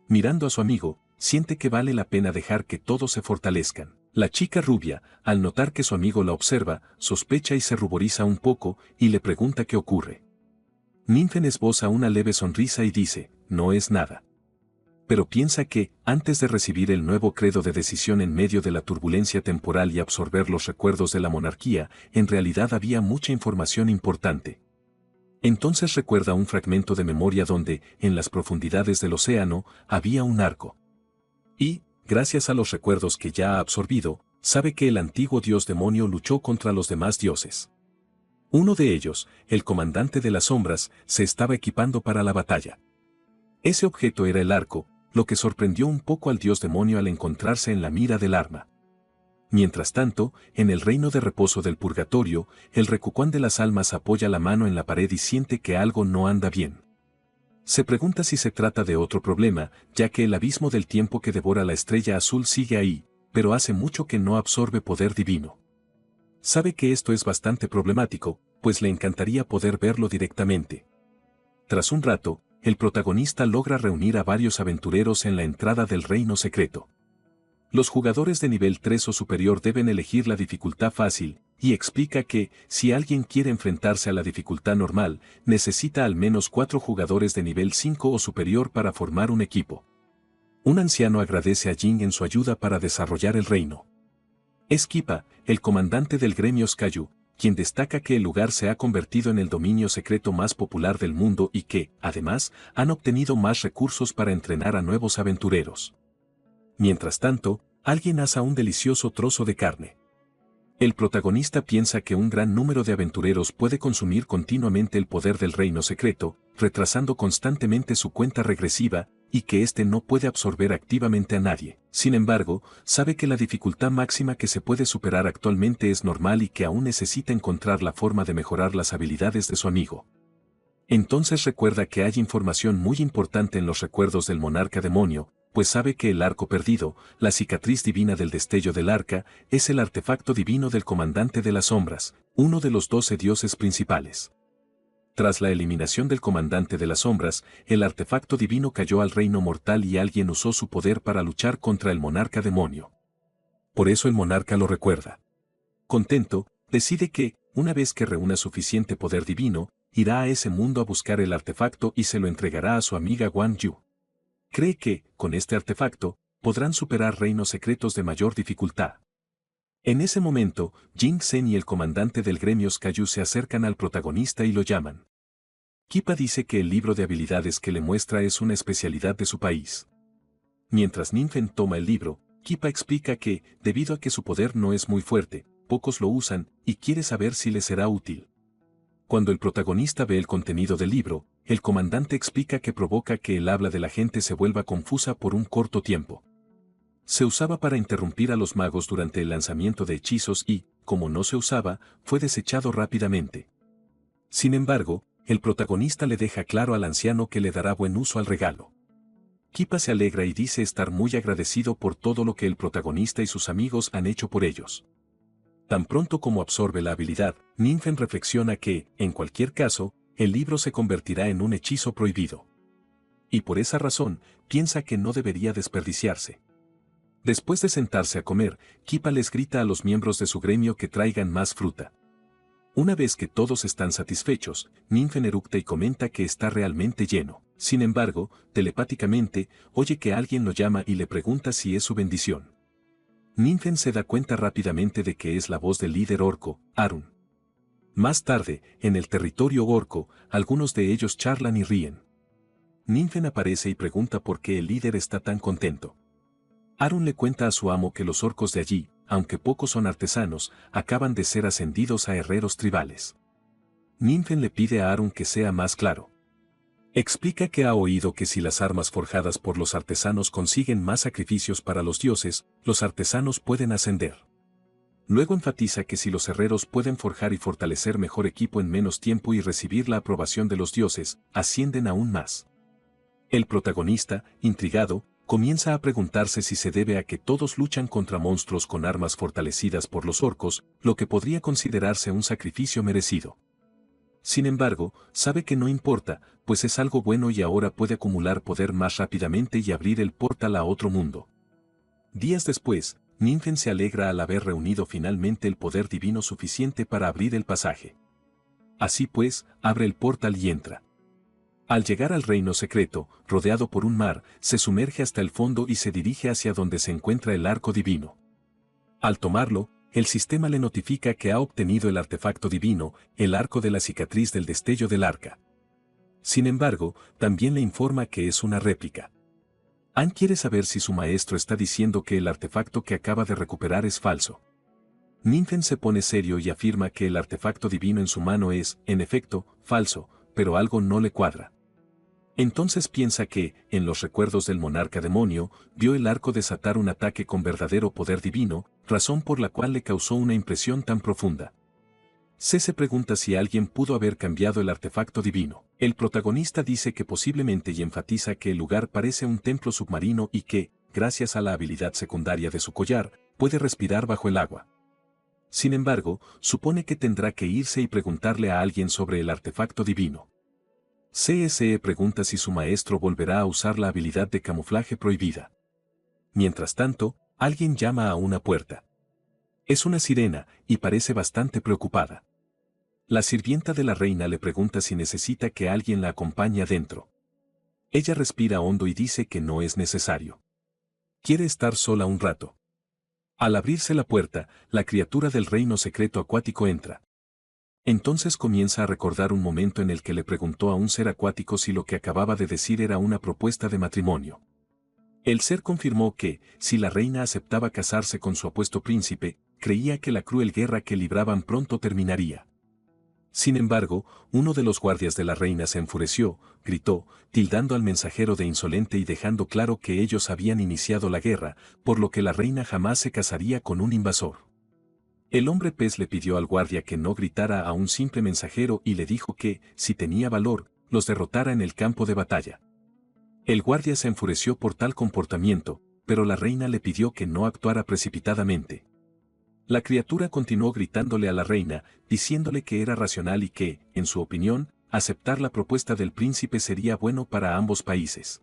Mirando a su amigo, siente que vale la pena dejar que todos se fortalezcan. La chica rubia, al notar que su amigo la observa, sospecha y se ruboriza un poco, y le pregunta qué ocurre. Ninfen esboza una leve sonrisa y dice, no es nada. Pero piensa que, antes de recibir el nuevo credo de decisión en medio de la turbulencia temporal y absorber los recuerdos de la monarquía, en realidad había mucha información importante. Entonces recuerda un fragmento de memoria donde, en las profundidades del océano, había un arco. Y, gracias a los recuerdos que ya ha absorbido, sabe que el antiguo dios demonio luchó contra los demás dioses. Uno de ellos, el comandante de las sombras, se estaba equipando para la batalla. Ese objeto era el arco, lo que sorprendió un poco al dios demonio al encontrarse en la mira del arma. Mientras tanto, en el reino de reposo del purgatorio, el recucuán de las almas apoya la mano en la pared y siente que algo no anda bien. Se pregunta si se trata de otro problema, ya que el abismo del tiempo que devora la estrella azul sigue ahí, pero hace mucho que no absorbe poder divino. Sabe que esto es bastante problemático, pues le encantaría poder verlo directamente. Tras un rato, el protagonista logra reunir a varios aventureros en la entrada del reino secreto. Los jugadores de nivel 3 o superior deben elegir la dificultad fácil, y explica que, si alguien quiere enfrentarse a la dificultad normal, necesita al menos 4 jugadores de nivel 5 o superior para formar un equipo. Un anciano agradece a Jin en su ayuda para desarrollar el reino. Es Kippa, el comandante del gremio Skayu, quien destaca que el lugar se ha convertido en el dominio secreto más popular del mundo y que, además, han obtenido más recursos para entrenar a nuevos aventureros. Mientras tanto, alguien asa un delicioso trozo de carne. El protagonista piensa que un gran número de aventureros puede consumir continuamente el poder del reino secreto, retrasando constantemente su cuenta regresiva, y que éste no puede absorber activamente a nadie. Sin embargo, sabe que la dificultad máxima que se puede superar actualmente es normal y que aún necesita encontrar la forma de mejorar las habilidades de su amigo. Entonces recuerda que hay información muy importante en los recuerdos del monarca demonio, pues sabe que el arco perdido, la cicatriz divina del destello del arca, es el artefacto divino del comandante de las sombras, uno de los 12 dioses principales. Tras la eliminación del comandante de las sombras, el artefacto divino cayó al reino mortal y alguien usó su poder para luchar contra el monarca demonio. Por eso el monarca lo recuerda. Contento, decide que, una vez que reúna suficiente poder divino, irá a ese mundo a buscar el artefacto y se lo entregará a su amiga Guan Yu. Cree que, con este artefacto, podrán superar reinos secretos de mayor dificultad. En ese momento, Jing Sen y el comandante del gremio Skayu se acercan al protagonista y lo llaman. Kippa dice que el libro de habilidades que le muestra es una especialidad de su país. Mientras Ninfen toma el libro, Kippa explica que, debido a que su poder no es muy fuerte, pocos lo usan, y quiere saber si le será útil. Cuando el protagonista ve el contenido del libro, el comandante explica que provoca que el habla de la gente se vuelva confusa por un corto tiempo. Se usaba para interrumpir a los magos durante el lanzamiento de hechizos y, como no se usaba, fue desechado rápidamente. Sin embargo, el protagonista le deja claro al anciano que le dará buen uso al regalo. Kippa se alegra y dice estar muy agradecido por todo lo que el protagonista y sus amigos han hecho por ellos. Tan pronto como absorbe la habilidad, Ninfen reflexiona que, en cualquier caso, el libro se convertirá en un hechizo prohibido. Y por esa razón, piensa que no debería desperdiciarse. Después de sentarse a comer, Kippa les grita a los miembros de su gremio que traigan más fruta. Una vez que todos están satisfechos, Ninfen eructa y comenta que está realmente lleno. Sin embargo, telepáticamente, oye que alguien lo llama y le pregunta si es su bendición. Ninfen se da cuenta rápidamente de que es la voz del líder orco, Arun. Más tarde, en el territorio orco, algunos de ellos charlan y ríen. Ninfen aparece y pregunta por qué el líder está tan contento. Arun le cuenta a su amo que los orcos de allí, aunque pocos son artesanos, acaban de ser ascendidos a herreros tribales. Ninfen le pide a Arun que sea más claro. Explica que ha oído que si las armas forjadas por los artesanos consiguen más sacrificios para los dioses, los artesanos pueden ascender. Luego enfatiza que si los herreros pueden forjar y fortalecer mejor equipo en menos tiempo y recibir la aprobación de los dioses, ascienden aún más. El protagonista, intrigado, comienza a preguntarse si se debe a que todos luchan contra monstruos con armas fortalecidas por los orcos, lo que podría considerarse un sacrificio merecido. Sin embargo, sabe que no importa, pues es algo bueno y ahora puede acumular poder más rápidamente y abrir el portal a otro mundo. Días después, Ninfen se alegra al haber reunido finalmente el poder divino suficiente para abrir el pasaje. Así pues, abre el portal y entra. Al llegar al reino secreto, rodeado por un mar, se sumerge hasta el fondo y se dirige hacia donde se encuentra el arco divino. Al tomarlo, el sistema le notifica que ha obtenido el artefacto divino, el arco de la cicatriz del destello del arca. Sin embargo, también le informa que es una réplica. Anne quiere saber si su maestro está diciendo que el artefacto que acaba de recuperar es falso. Ninfen se pone serio y afirma que el artefacto divino en su mano es, en efecto, falso, pero algo no le cuadra. Entonces piensa que, en los recuerdos del monarca demonio, vio el arco desatar un ataque con verdadero poder divino, razón por la cual le causó una impresión tan profunda. Se pregunta si alguien pudo haber cambiado el artefacto divino. El protagonista dice que posiblemente y enfatiza que el lugar parece un templo submarino y que, gracias a la habilidad secundaria de su collar, puede respirar bajo el agua. Sin embargo, supone que tendrá que irse y preguntarle a alguien sobre el artefacto divino. CSE pregunta si su maestro volverá a usar la habilidad de camuflaje prohibida. Mientras tanto, alguien llama a una puerta. Es una sirena, y parece bastante preocupada. La sirvienta de la reina le pregunta si necesita que alguien la acompañe adentro. Ella respira hondo y dice que no es necesario. Quiere estar sola un rato. Al abrirse la puerta, la criatura del reino secreto acuático entra. Entonces comienza a recordar un momento en el que le preguntó a un ser acuático si lo que acababa de decir era una propuesta de matrimonio. El ser confirmó que, si la reina aceptaba casarse con su apuesto príncipe, creía que la cruel guerra que libraban pronto terminaría. Sin embargo, uno de los guardias de la reina se enfureció, gritó, tildando al mensajero de insolente y dejando claro que ellos habían iniciado la guerra, por lo que la reina jamás se casaría con un invasor. El hombre pez le pidió al guardia que no gritara a un simple mensajero y le dijo que, si tenía valor, los derrotara en el campo de batalla. El guardia se enfureció por tal comportamiento, pero la reina le pidió que no actuara precipitadamente. La criatura continuó gritándole a la reina, diciéndole que era racional y que, en su opinión, aceptar la propuesta del príncipe sería bueno para ambos países.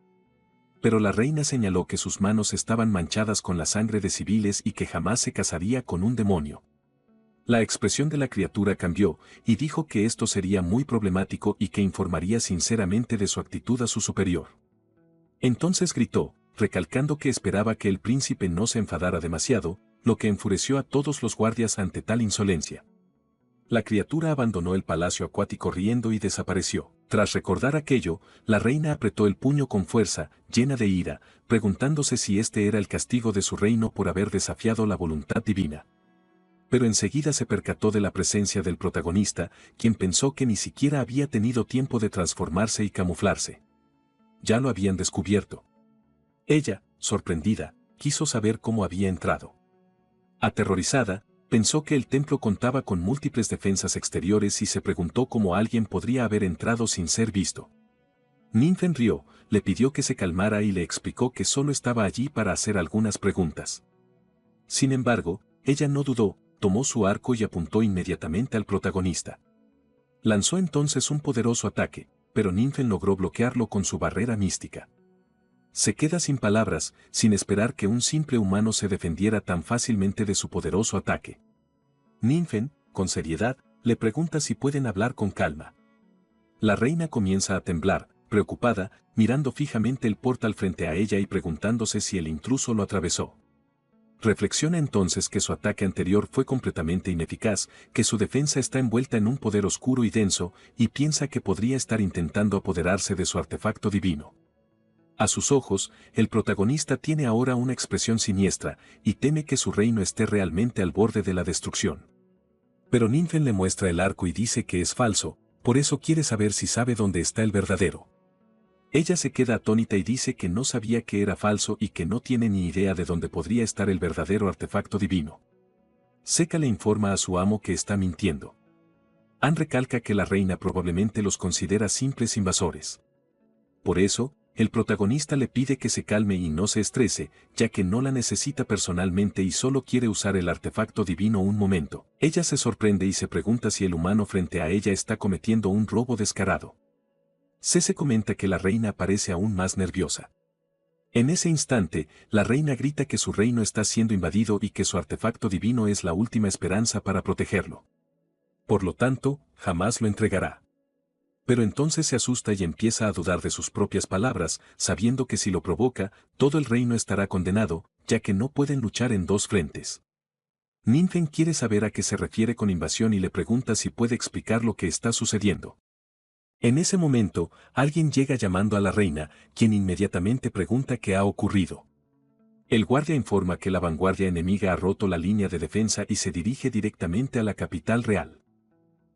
Pero la reina señaló que sus manos estaban manchadas con la sangre de civiles y que jamás se casaría con un demonio. La expresión de la criatura cambió, y dijo que esto sería muy problemático y que informaría sinceramente de su actitud a su superior. Entonces gritó, recalcando que esperaba que el príncipe no se enfadara demasiado, lo que enfureció a todos los guardias ante tal insolencia. La criatura abandonó el palacio acuático riendo y desapareció. Tras recordar aquello, la reina apretó el puño con fuerza, llena de ira, preguntándose si este era el castigo de su reino por haber desafiado la voluntad divina. Pero enseguida se percató de la presencia del protagonista, quien pensó que ni siquiera había tenido tiempo de transformarse y camuflarse. Ya lo habían descubierto. Ella, sorprendida, quiso saber cómo había entrado. Aterrorizada, pensó que el templo contaba con múltiples defensas exteriores y se preguntó cómo alguien podría haber entrado sin ser visto. Ninfen rió, le pidió que se calmara y le explicó que solo estaba allí para hacer algunas preguntas. Sin embargo, ella no dudó, tomó su arco y apuntó inmediatamente al protagonista. Lanzó entonces un poderoso ataque, pero Ninfen logró bloquearlo con su barrera mística. Se queda sin palabras, sin esperar que un simple humano se defendiera tan fácilmente de su poderoso ataque. Ninfen, con seriedad, le pregunta si pueden hablar con calma. La reina comienza a temblar, preocupada, mirando fijamente el portal frente a ella y preguntándose si el intruso lo atravesó. Reflexiona entonces que su ataque anterior fue completamente ineficaz, que su defensa está envuelta en un poder oscuro y denso, y piensa que podría estar intentando apoderarse de su artefacto divino. A sus ojos, el protagonista tiene ahora una expresión siniestra, y teme que su reino esté realmente al borde de la destrucción. Pero Ninfen le muestra el arco y dice que es falso, por eso quiere saber si sabe dónde está el verdadero. Ella se queda atónita y dice que no sabía que era falso y que no tiene ni idea de dónde podría estar el verdadero artefacto divino. Seca le informa a su amo que está mintiendo. An recalca que la reina probablemente los considera simples invasores. Por eso, el protagonista le pide que se calme y no se estrese, ya que no la necesita personalmente y solo quiere usar el artefacto divino un momento. Ella se sorprende y se pregunta si el humano frente a ella está cometiendo un robo descarado. Se comenta que la reina parece aún más nerviosa. En ese instante, la reina grita que su reino está siendo invadido y que su artefacto divino es la última esperanza para protegerlo. Por lo tanto, jamás lo entregará. Pero entonces se asusta y empieza a dudar de sus propias palabras, sabiendo que si lo provoca, todo el reino estará condenado, ya que no pueden luchar en dos frentes. Ninfen quiere saber a qué se refiere con invasión y le pregunta si puede explicar lo que está sucediendo. En ese momento, alguien llega llamando a la reina, quien inmediatamente pregunta qué ha ocurrido. El guardia informa que la vanguardia enemiga ha roto la línea de defensa y se dirige directamente a la capital real.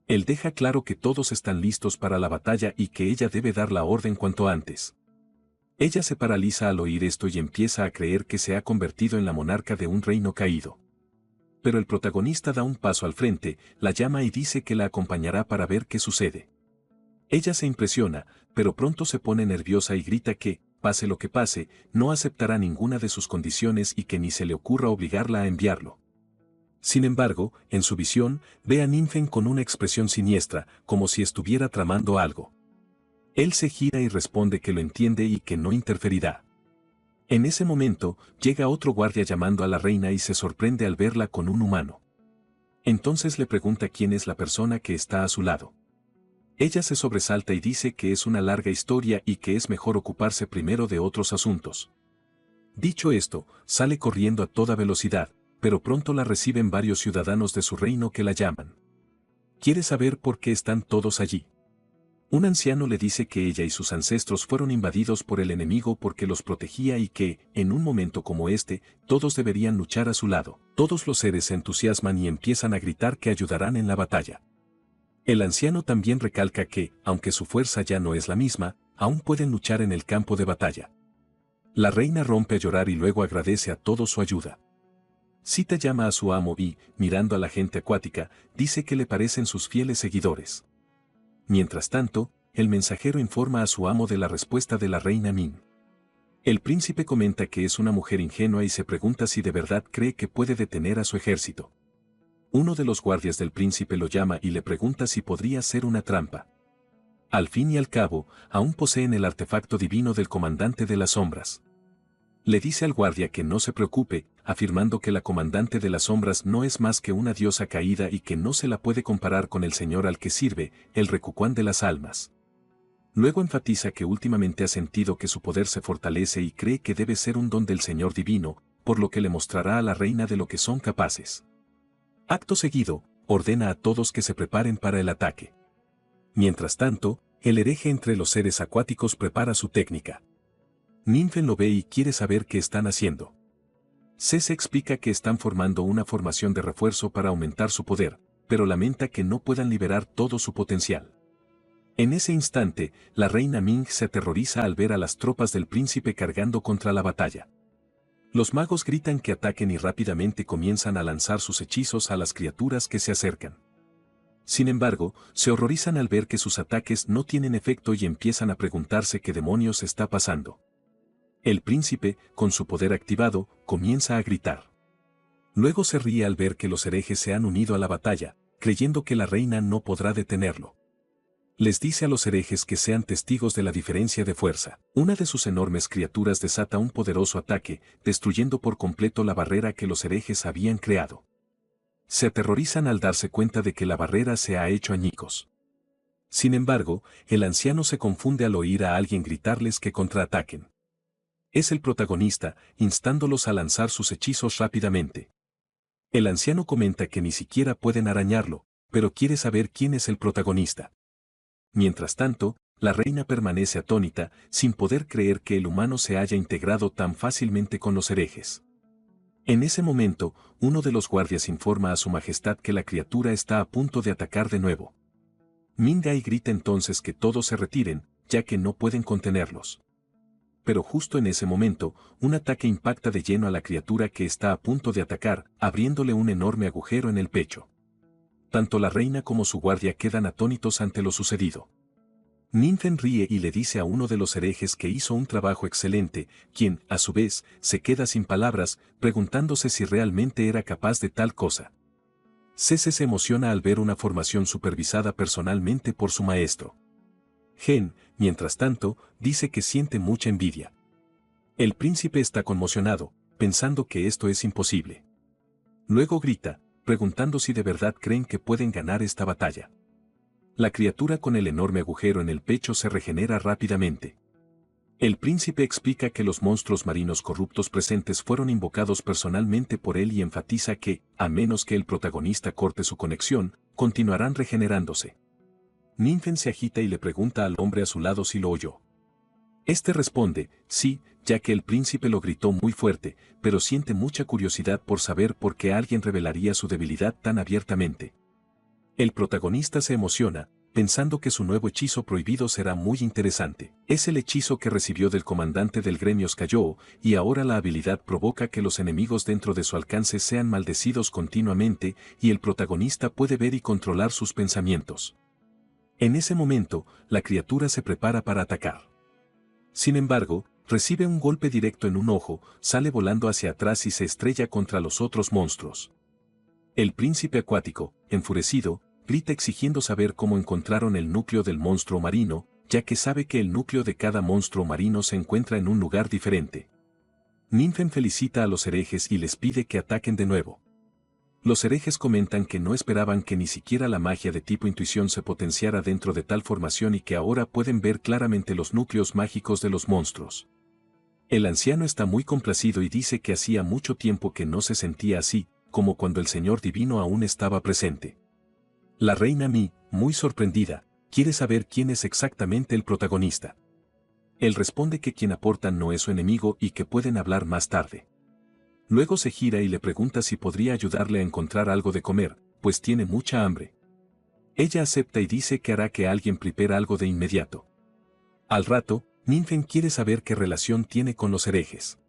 Él deja claro que todos están listos para la batalla y que ella debe dar la orden cuanto antes. Ella se paraliza al oír esto y empieza a creer que se ha convertido en la monarca de un reino caído. Pero el protagonista da un paso al frente, la llama y dice que la acompañará para ver qué sucede. Ella se impresiona, pero pronto se pone nerviosa y grita que, pase lo que pase, no aceptará ninguna de sus condiciones y que ni se le ocurra obligarla a enviarlo. Sin embargo, en su visión, ve a Ninfen con una expresión siniestra, como si estuviera tramando algo. Él se gira y responde que lo entiende y que no interferirá. En ese momento, llega otro guardia llamando a la reina y se sorprende al verla con un humano. Entonces le pregunta quién es la persona que está a su lado. Ella se sobresalta y dice que es una larga historia y que es mejor ocuparse primero de otros asuntos. Dicho esto, sale corriendo a toda velocidad, pero pronto la reciben varios ciudadanos de su reino que la llaman. Quiere saber por qué están todos allí. Un anciano le dice que ella y sus ancestros fueron invadidos por el enemigo porque los protegía y que, en un momento como este, todos deberían luchar a su lado. Todos los seres se entusiasman y empiezan a gritar que ayudarán en la batalla. El anciano también recalca que, aunque su fuerza ya no es la misma, aún pueden luchar en el campo de batalla. La reina rompe a llorar y luego agradece a todos su ayuda. Sita llama a su amo y, mirando a la gente acuática, dice que le parecen sus fieles seguidores. Mientras tanto, el mensajero informa a su amo de la respuesta de la reina Min. El príncipe comenta que es una mujer ingenua y se pregunta si de verdad cree que puede detener a su ejército. Uno de los guardias del príncipe lo llama y le pregunta si podría ser una trampa. Al fin y al cabo, aún poseen el artefacto divino del comandante de las sombras. Le dice al guardia que no se preocupe, afirmando que la comandante de las sombras no es más que una diosa caída y que no se la puede comparar con el señor al que sirve, el Recucuán de las almas. Luego enfatiza que últimamente ha sentido que su poder se fortalece y cree que debe ser un don del señor divino, por lo que le mostrará a la reina de lo que son capaces. Acto seguido, ordena a todos que se preparen para el ataque. Mientras tanto, el hereje entre los seres acuáticos prepara su técnica. Ninfen lo ve y quiere saber qué están haciendo. Cese explica que están formando una formación de refuerzo para aumentar su poder, pero lamenta que no puedan liberar todo su potencial. En ese instante, la reina Ming se aterroriza al ver a las tropas del príncipe cargando contra la batalla. Los magos gritan que ataquen y rápidamente comienzan a lanzar sus hechizos a las criaturas que se acercan. Sin embargo, se horrorizan al ver que sus ataques no tienen efecto y empiezan a preguntarse qué demonios está pasando. El príncipe, con su poder activado, comienza a gritar. Luego se ríe al ver que los herejes se han unido a la batalla, creyendo que la reina no podrá detenerlo. Les dice a los herejes que sean testigos de la diferencia de fuerza. Una de sus enormes criaturas desata un poderoso ataque, destruyendo por completo la barrera que los herejes habían creado. Se aterrorizan al darse cuenta de que la barrera se ha hecho añicos. Sin embargo, el anciano se confunde al oír a alguien gritarles que contraataquen. Es el protagonista, instándolos a lanzar sus hechizos rápidamente. El anciano comenta que ni siquiera pueden arañarlo, pero quiere saber quién es el protagonista. Mientras tanto, la reina permanece atónita, sin poder creer que el humano se haya integrado tan fácilmente con los herejes. En ese momento, uno de los guardias informa a su majestad que la criatura está a punto de atacar de nuevo. Mingai grita entonces que todos se retiren, ya que no pueden contenerlos. Pero justo en ese momento, un ataque impacta de lleno a la criatura que está a punto de atacar, abriéndole un enorme agujero en el pecho. Tanto la reina como su guardia quedan atónitos ante lo sucedido. Ninfen ríe y le dice a uno de los herejes que hizo un trabajo excelente, quien, a su vez, se queda sin palabras, preguntándose si realmente era capaz de tal cosa. Cese se emociona al ver una formación supervisada personalmente por su maestro. Gen, mientras tanto, dice que siente mucha envidia. El príncipe está conmocionado, pensando que esto es imposible. Luego grita, preguntando si de verdad creen que pueden ganar esta batalla. La criatura con el enorme agujero en el pecho se regenera rápidamente. El príncipe explica que los monstruos marinos corruptos presentes fueron invocados personalmente por él y enfatiza que, a menos que el protagonista corte su conexión, continuarán regenerándose. Ninfen se agita y le pregunta al hombre a su lado si lo oyó. Este responde, sí, ya que el príncipe lo gritó muy fuerte, pero siente mucha curiosidad por saber por qué alguien revelaría su debilidad tan abiertamente. El protagonista se emociona, pensando que su nuevo hechizo prohibido será muy interesante. Es el hechizo que recibió del comandante del gremio Skayou, y ahora la habilidad provoca que los enemigos dentro de su alcance sean maldecidos continuamente, y el protagonista puede ver y controlar sus pensamientos. En ese momento, la criatura se prepara para atacar. Sin embargo, recibe un golpe directo en un ojo, sale volando hacia atrás y se estrella contra los otros monstruos. El príncipe acuático, enfurecido, grita exigiendo saber cómo encontraron el núcleo del monstruo marino, ya que sabe que el núcleo de cada monstruo marino se encuentra en un lugar diferente. Ninfen felicita a los herejes y les pide que ataquen de nuevo. Los herejes comentan que no esperaban que ni siquiera la magia de tipo intuición se potenciara dentro de tal formación y que ahora pueden ver claramente los núcleos mágicos de los monstruos. El anciano está muy complacido y dice que hacía mucho tiempo que no se sentía así, como cuando el Señor Divino aún estaba presente. La reina Mi, muy sorprendida, quiere saber quién es exactamente el protagonista. Él responde que quien aporta no es su enemigo y que pueden hablar más tarde. Luego se gira y le pregunta si podría ayudarle a encontrar algo de comer, pues tiene mucha hambre. Ella acepta y dice que hará que alguien prepare algo de inmediato. Al rato, Ninfen quiere saber qué relación tiene con los herejes.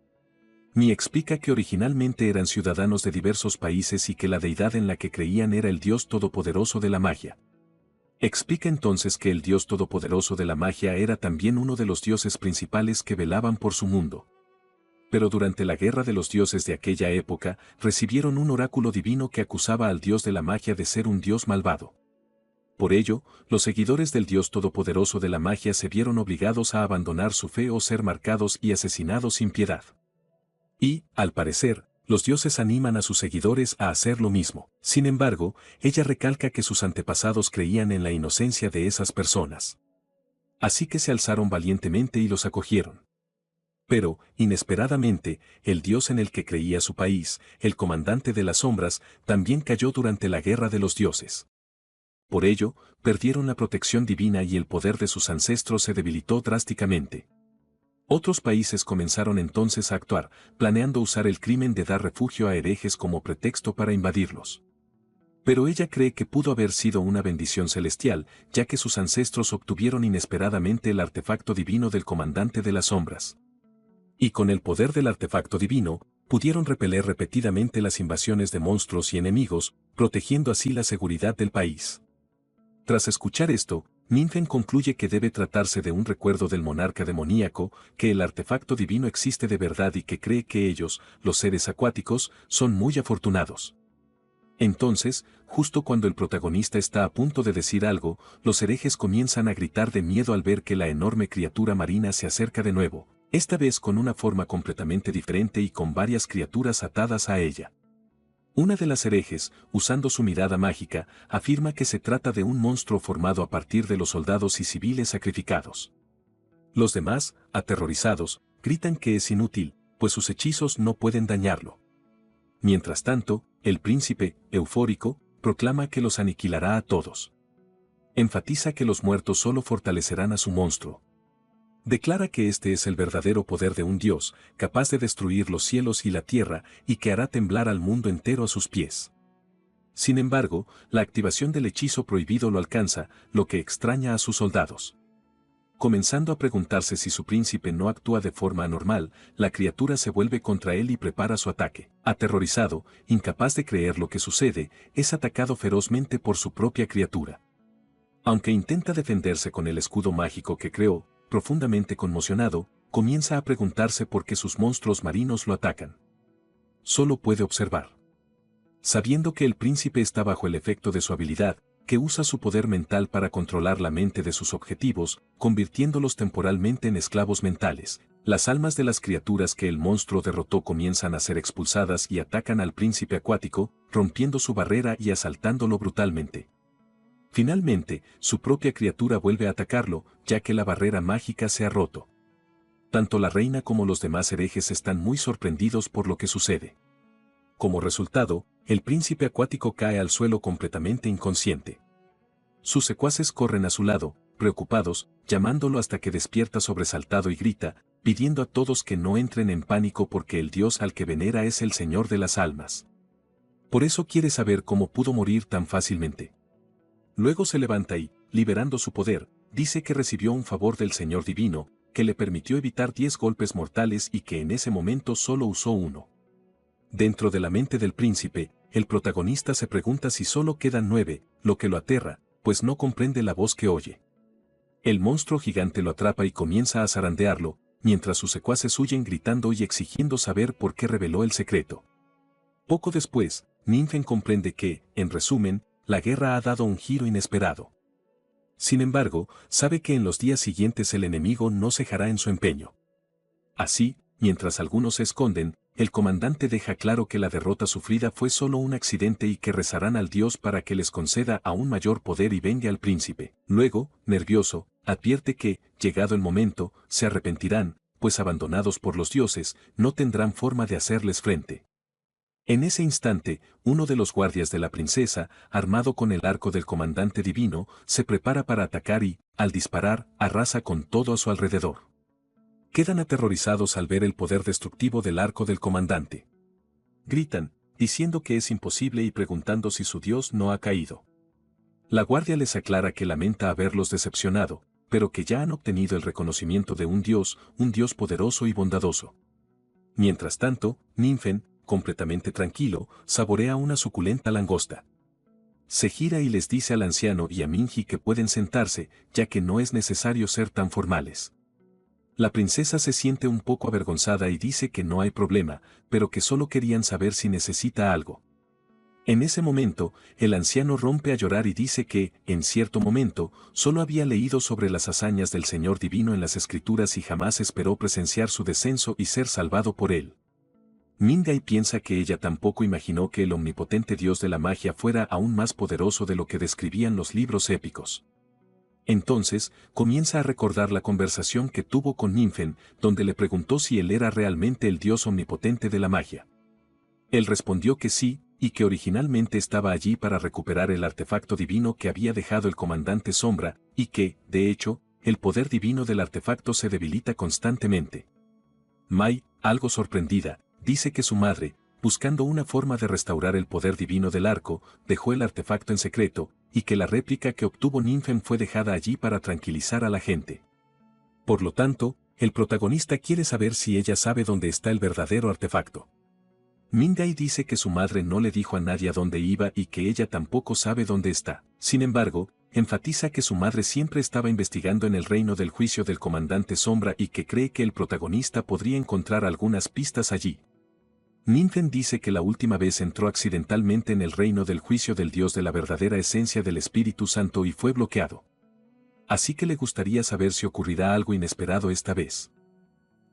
Mi explica que originalmente eran ciudadanos de diversos países y que la deidad en la que creían era el Dios Todopoderoso de la magia. Explica entonces que el Dios Todopoderoso de la magia era también uno de los dioses principales que velaban por su mundo. Pero durante la guerra de los dioses de aquella época, recibieron un oráculo divino que acusaba al Dios de la magia de ser un Dios malvado. Por ello, los seguidores del Dios Todopoderoso de la magia se vieron obligados a abandonar su fe o ser marcados y asesinados sin piedad. Y, al parecer, los dioses animan a sus seguidores a hacer lo mismo. Sin embargo, ella recalca que sus antepasados creían en la inocencia de esas personas. Así que se alzaron valientemente y los acogieron. Pero, inesperadamente, el dios en el que creía su país, el comandante de las sombras, también cayó durante la guerra de los dioses. Por ello, perdieron la protección divina y el poder de sus ancestros se debilitó drásticamente. Otros países comenzaron entonces a actuar, planeando usar el crimen de dar refugio a herejes como pretexto para invadirlos. Pero ella cree que pudo haber sido una bendición celestial, ya que sus ancestros obtuvieron inesperadamente el artefacto divino del comandante de las sombras. Y con el poder del artefacto divino, pudieron repeler repetidamente las invasiones de monstruos y enemigos, protegiendo así la seguridad del país. Tras escuchar esto, Ninfen concluye que debe tratarse de un recuerdo del monarca demoníaco, que el artefacto divino existe de verdad y que cree que ellos, los seres acuáticos, son muy afortunados. Entonces, justo cuando el protagonista está a punto de decir algo, los herejes comienzan a gritar de miedo al ver que la enorme criatura marina se acerca de nuevo, esta vez con una forma completamente diferente y con varias criaturas atadas a ella. Una de las herejes, usando su mirada mágica, afirma que se trata de un monstruo formado a partir de los soldados y civiles sacrificados. Los demás, aterrorizados, gritan que es inútil, pues sus hechizos no pueden dañarlo. Mientras tanto, el príncipe, eufórico, proclama que los aniquilará a todos. Enfatiza que los muertos solo fortalecerán a su monstruo. Declara que este es el verdadero poder de un dios, capaz de destruir los cielos y la tierra, y que hará temblar al mundo entero a sus pies. Sin embargo, la activación del hechizo prohibido lo alcanza, lo que extraña a sus soldados. Comenzando a preguntarse si su príncipe no actúa de forma anormal, la criatura se vuelve contra él y prepara su ataque. Aterrorizado, incapaz de creer lo que sucede, es atacado ferozmente por su propia criatura. Aunque intenta defenderse con el escudo mágico que creó, profundamente conmocionado, comienza a preguntarse por qué sus monstruos marinos lo atacan. Solo puede observar. Sabiendo que el príncipe está bajo el efecto de su habilidad, que usa su poder mental para controlar la mente de sus objetivos, convirtiéndolos temporalmente en esclavos mentales, las almas de las criaturas que el monstruo derrotó comienzan a ser expulsadas y atacan al príncipe acuático, rompiendo su barrera y asaltándolo brutalmente. Finalmente, su propia criatura vuelve a atacarlo, ya que la barrera mágica se ha roto. Tanto la reina como los demás herejes están muy sorprendidos por lo que sucede. Como resultado, el príncipe acuático cae al suelo completamente inconsciente. Sus secuaces corren a su lado, preocupados, llamándolo hasta que despierta sobresaltado y grita, pidiendo a todos que no entren en pánico porque el dios al que venera es el Señor de las almas. Por eso quiere saber cómo pudo morir tan fácilmente. Luego se levanta y, liberando su poder, dice que recibió un favor del Señor Divino, que le permitió evitar 10 golpes mortales y que en ese momento solo usó uno. Dentro de la mente del príncipe, el protagonista se pregunta si solo quedan 9, lo que lo aterra, pues no comprende la voz que oye. El monstruo gigante lo atrapa y comienza a zarandearlo, mientras sus secuaces huyen gritando y exigiendo saber por qué reveló el secreto. Poco después, Ninfen comprende que, en resumen, la guerra ha dado un giro inesperado. Sin embargo, sabe que en los días siguientes el enemigo no cejará en su empeño. Así, mientras algunos se esconden, el comandante deja claro que la derrota sufrida fue solo un accidente y que rezarán al dios para que les conceda aún mayor poder y vengue al príncipe. Luego, nervioso, advierte que, llegado el momento, se arrepentirán, pues abandonados por los dioses, no tendrán forma de hacerles frente. En ese instante, uno de los guardias de la princesa, armado con el arco del comandante divino, se prepara para atacar y, al disparar, arrasa con todo a su alrededor. Quedan aterrorizados al ver el poder destructivo del arco del comandante. Gritan, diciendo que es imposible y preguntando si su dios no ha caído. La guardia les aclara que lamenta haberlos decepcionado, pero que ya han obtenido el reconocimiento de un dios poderoso y bondadoso. Mientras tanto, Ninfen, completamente tranquilo, saborea una suculenta langosta. Se gira y les dice al anciano y a Minji que pueden sentarse, ya que no es necesario ser tan formales. La princesa se siente un poco avergonzada y dice que no hay problema, pero que solo querían saber si necesita algo. En ese momento, el anciano rompe a llorar y dice que, en cierto momento, solo había leído sobre las hazañas del Señor Divino en las Escrituras y jamás esperó presenciar su descenso y ser salvado por él. Mingai piensa que ella tampoco imaginó que el omnipotente dios de la magia fuera aún más poderoso de lo que describían los libros épicos. Entonces, comienza a recordar la conversación que tuvo con Ninfen, donde le preguntó si él era realmente el dios omnipotente de la magia. Él respondió que sí, y que originalmente estaba allí para recuperar el artefacto divino que había dejado el comandante Sombra, y que, de hecho, el poder divino del artefacto se debilita constantemente. Mai, algo sorprendida, dice que su madre, buscando una forma de restaurar el poder divino del arco, dejó el artefacto en secreto, y que la réplica que obtuvo Ninfen fue dejada allí para tranquilizar a la gente. Por lo tanto, el protagonista quiere saber si ella sabe dónde está el verdadero artefacto. Mingai dice que su madre no le dijo a nadie a dónde iba y que ella tampoco sabe dónde está. Sin embargo, enfatiza que su madre siempre estaba investigando en el reino del juicio del comandante Sombra y que cree que el protagonista podría encontrar algunas pistas allí. Ninfen dice que la última vez entró accidentalmente en el reino del juicio del dios de la verdadera esencia del Espíritu Santo y fue bloqueado. Así que le gustaría saber si ocurrirá algo inesperado esta vez.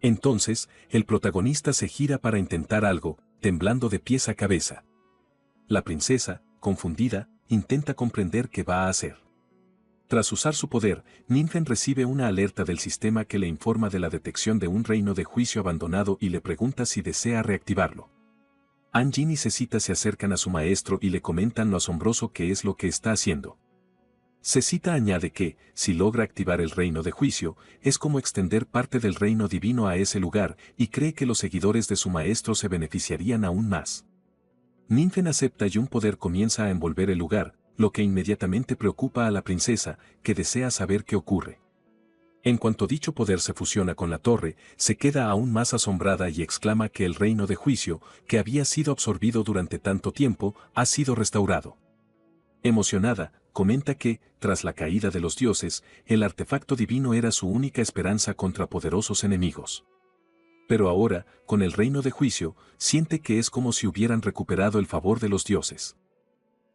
Entonces, el protagonista se gira para intentar algo, temblando de pies a cabeza. La princesa, confundida, intenta comprender qué va a hacer. Tras usar su poder, Ninfen recibe una alerta del sistema que le informa de la detección de un reino de juicio abandonado y le pregunta si desea reactivarlo. Anjin y Cecita se acercan a su maestro y le comentan lo asombroso que es lo que está haciendo. Cecita añade que, si logra activar el reino de juicio, es como extender parte del reino divino a ese lugar y cree que los seguidores de su maestro se beneficiarían aún más. Ninfen acepta y un poder comienza a envolver el lugar, lo que inmediatamente preocupa a la princesa, que desea saber qué ocurre. En cuanto dicho poder se fusiona con la torre, se queda aún más asombrada y exclama que el reino de juicio, que había sido absorbido durante tanto tiempo, ha sido restaurado. Emocionada, comenta que, tras la caída de los dioses, el artefacto divino era su única esperanza contra poderosos enemigos. Pero ahora, con el reino de juicio, siente que es como si hubieran recuperado el favor de los dioses.